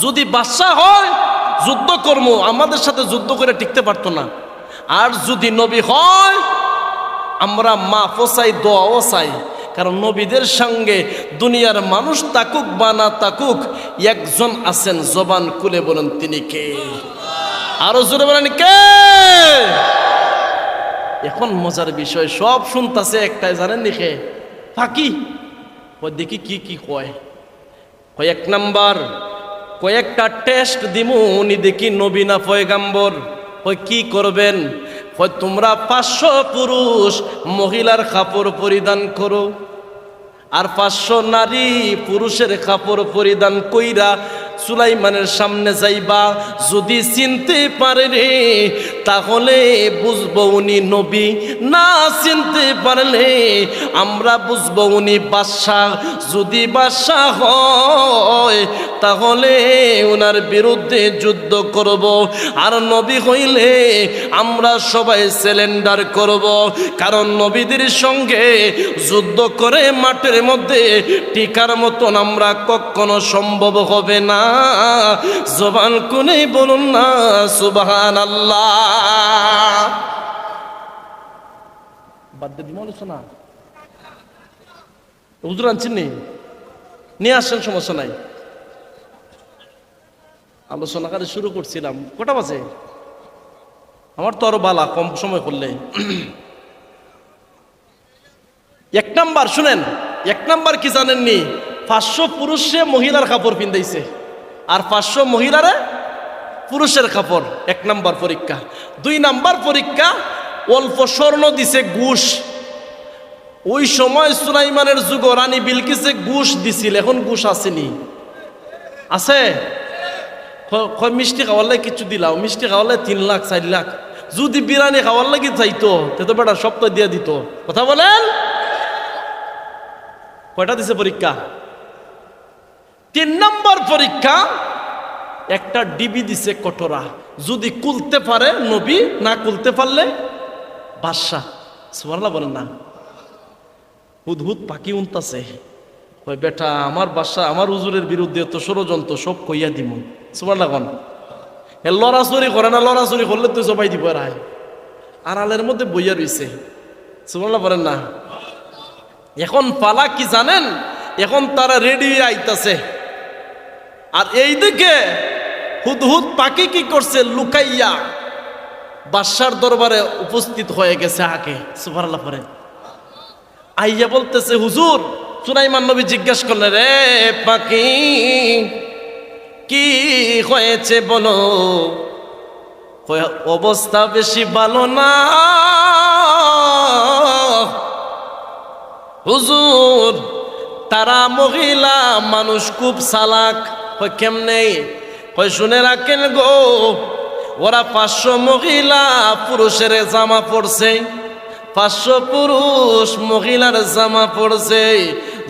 যদি বাদশাহ হয় যুদ্ধ কর্ম, আমাদের সাথে যুদ্ধ করে টিকতে পারতো না। আর যদি নবী হয় আমরা মাফও চাই, দোয়াও চাই, কারণ নবীদের সঙ্গে দুনিয়ার মানুষ তাকুক বা না তাকুক, একজন আছেন জবান খুলে বলেন তিনি কে? আরো জোরে বলেন কে? এখন মজার বিষয়, সব শুনতাছে একটাই, জানেন নি কে? ফাঁকি। দেখি কি কি কয়। এক নাম্বার কয়েকটা টেস্ট দিমু, উনি দেখি নবী না পয়গাম্বর। কি করবেন? তোমরা 500 পুরুষ মহিলার কাপড় পরিধান করো, আর 500 নারী পুরুষের কাপড় পরিধান কইরা সুলাইমানের সামনে যাইবা। যদি চিনতে পারে রে তাহলে বুঝবো উনি নবী, না চিনতে পারলে আমরা বুঝবো উনি বাদশাহ। যদি বাদশাহ হয় তাহলে ওনার বিরুদ্ধে যুদ্ধ করব, আর নবী হইলে আমরা সবাই সিলিন্ডার করব। কারণ নবীদের সঙ্গে যুদ্ধ করে মাঠের মধ্যে টিকার মতন আমরা কখনো সম্ভব হবে না। জবান খুলে বলুন না সুবহানাল্লাহ। বাদ দিয়ে দিমো আলোচনা, হুজুর আনছেন নি, নিয়ে আসেন, সমস্যা নাই। আলোচনা করে শুরু করছিলাম, কটা বাজে? আমার তো আরো বালা, কম সময় করলে। এক নাম্বার শুনেন, এক নাম্বার কি জানেননি? 500 পুরুষে মহিলার কাপড় পিন্দাইছে, আর 500 মহিলারে পুরুষের কাপড়। এক নাম্বার পরীক্ষা। 2 নাম্বার পরীক্ষা, অল্প স্বর্ণ দিছে, ঘুষ। ওই সময় সুলাইমানের যুগ রানী বিলকিসে ঘুষ দিছিল, এখন ঘুষ আসেনি? আছে? মিষ্টি খাওয়ার লাগে কিছু দিলাও, মিষ্টি খাওয়ার লাগে 3 লাখ 4 লাখ। যদি বিরিয়ানি খাওয়ার লাগে চাইতো তো বেটা সপ্তাহ দিয়ে দিত। কথা বলেন, কয়টা দিছে পরীক্ষা? 3 নম্বর পরীক্ষা, একটা ডিবি দিছে কটোরা। যদি কুলতে পারে নবী, না কুলতে পারলে বাদশা। সুবহানাল্লাহ বলেন না। হুদহুদ পাখি উনতাছে, কই বেটা আমার বাদশা আমার হুজুরের বিরুদ্ধে তো ষড়যন্ত্র, সব কইয়া দিমু। সুবহানাল্লাহ কোন এ লড়াচড়ি করে না, লড়াচড়ি করলে তো জবাই দিব। রায় আড়ালের মধ্যে বইয়া রইছে। সুবহানাল্লাহ বলেন না। এখন পালা কি জানেন? এখন তারা রেডি আইতাছে, আর এই দিকে হুদহুদ পাখি কি করছে? লুকাইয়া বাদশার দরবারে উপস্থিত হয়ে গেছে আগে। সুবহানাল্লাহ পড়েন। আইয়া বলতেছে, হুজুর। সুলাইমান নবী জিজ্ঞাসা করলেন, রে পাখি কি হয়েছে বলো? অবস্থা বেশি ভালো না হুজুর, তারা মহিলা মানুষ খুব চালাক। কেমনে? শুনে রাখেন গো, ওরা 500 মহিলা পুরুষের জামা পড়ছে, 500 পুরুষ মহিলার জামা পড়ছে।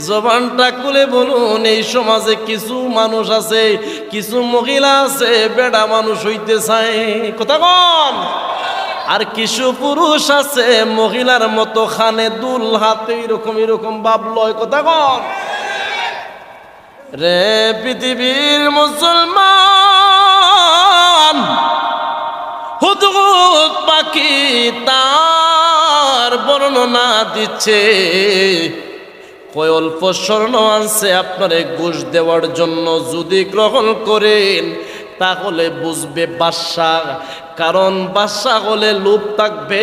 জবানটা খুলে বলুন, এই সমাজে কিছু মানুষ আছে, কিছু মহিলা আছে বেড়া মানুষ হইতে চায়। কথা কন। আর কিছু পুরুষ আছে মহিলার মতো খানে দুল হাতে এরকম এরকম ভাব লয়। কথা কন। রে পৃথিবীর মুসলমান, হুদহুদ পাখি তার বর্ণনা দিচ্ছে। কয় অল্প স্বর্ণ আনছে আপনারে ঘুষ দেওয়ার জন্য, যদি গ্রহণ করেন তাহলে বুঝবে বাদশাহ। কারণ বাদশাহ হলে লোভ থাকবে,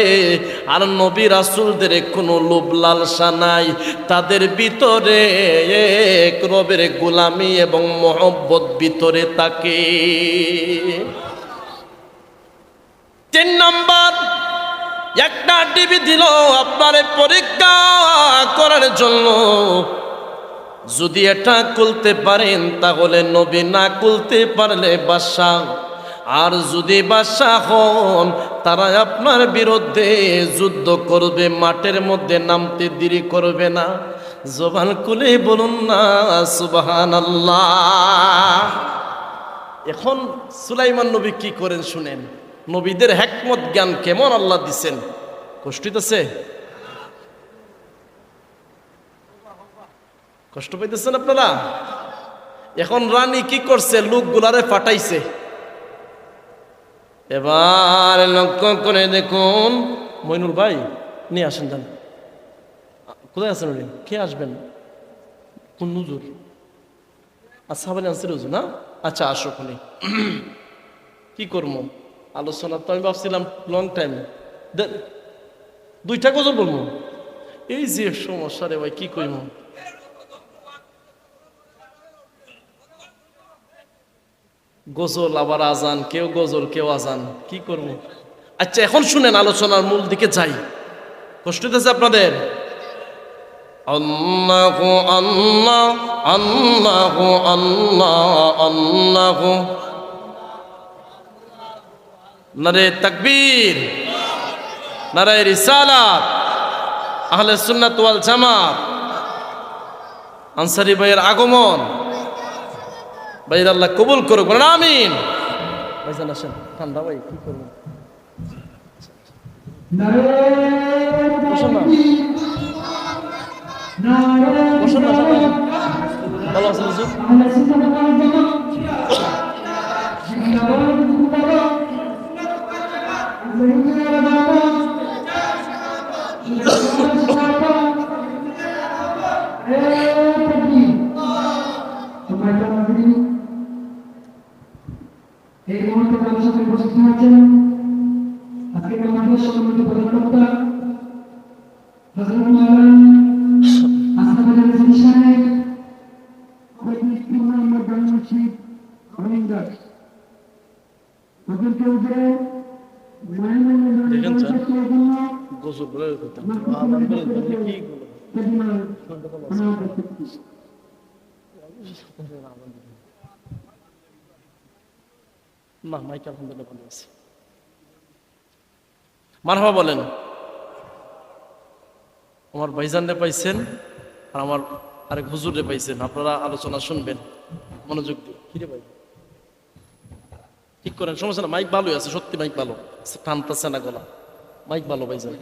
আর নবী রাসূলদের কোনো লোভ লালসা নাই। তাদের ভিতরে এক রবের গোলামি এবং মহব্বত ভিতরে থাকে। 3 নম্বর, একটা ডিবি দিল আপনারে পরীক্ষা করার জন্য। যদি এটা খুলতে পারেন তাহলে নবী, না খুলতে পারলে বাদশাহ। আর যদি বাদশাহ হন তারা আপনার বিরুদ্ধে যুদ্ধ করবে, মাঠের মধ্যে নামতে দেরি করবে না। জবান খুলে বলুন না সুবহানাল্লাহ। এখন সুলাইমান নবী কি করেন শুনেন। নবীদের হিকমত জ্ঞান কেমন আল্লাহ দিছেন। কষ্ট হইতেছে? কষ্ট পাইতেছেন আপনারা? এখন রানী কি করছে? লোকগুলারে পাঠাইছে, এবার লক্ষ্য করে দেখুন, মইনুল ভাই নিয়ে আসেন, যান। কোথায় আছেন উনি? কে আসবেন? কোন হুজুর? আচ্ছা, বলে আনসার হুজুর না? আচ্ছা, আসো উনি। কি করবো আলোচনা তো আমি ভাবছিলাম লং টাইম, দুইটা গজল বলবো। এই যে সমস্যা রে ভাই, কি করবো? গজল আবার আজান, কেউ গজল কেউ আজান, কি করবো? আচ্ছা, এখন শুনেন, আলোচনার মূল দিকে যাই। কষ্ট হইতেছে আপনাদের? আল্লাহু আল্লাহ আল্লাহু আল্লাহ আল্লাহু, নারে তাকবীর, নারে রিসালাত, আহলে সুন্নাত ওয়াল জামাত, আনসারী ভাইয়ের আগমন, ভাইয়ের আল্লাহ কবুল করুক, বলেন আমিন। ভাইজান আসেন, ঠান্ডা ভাই, কি করবেন? বসুন না, বসুন না, সবাই আসেন। ভালো আছেন হুজুর? এই মুহূর্তে আমাদের সাথে উপস্থিত হয়েছেন আজকের মাহফিলের সম্মানিত প্রধান বক্তা হযরত মাওলানা আসমাউল হাসান সাহেব, মোহাম্মদ বাংলাদেশ রবীন্দ্র ওদেরকে উপরে দেখেন স্যার, গোসল বলে করতাম আবার বলেন কি না, মাইক আলহামদুলিল্লাহ ভালো আছে। মারহাবা বলেন। আমার ভাইজানরে পাইছেন আর আমার আরেক হুজুরে পাইছেন, আপনারা আলোচনা শুনবেন মনোযোগ দিয়ে। কিরে ভাই, ঠিক করেন, সমস্যা না, মাইক ভালোই আছে, সত্যি মাইক ভালো, টানতেছে না গলা, মাইক ভালো ভাইজান।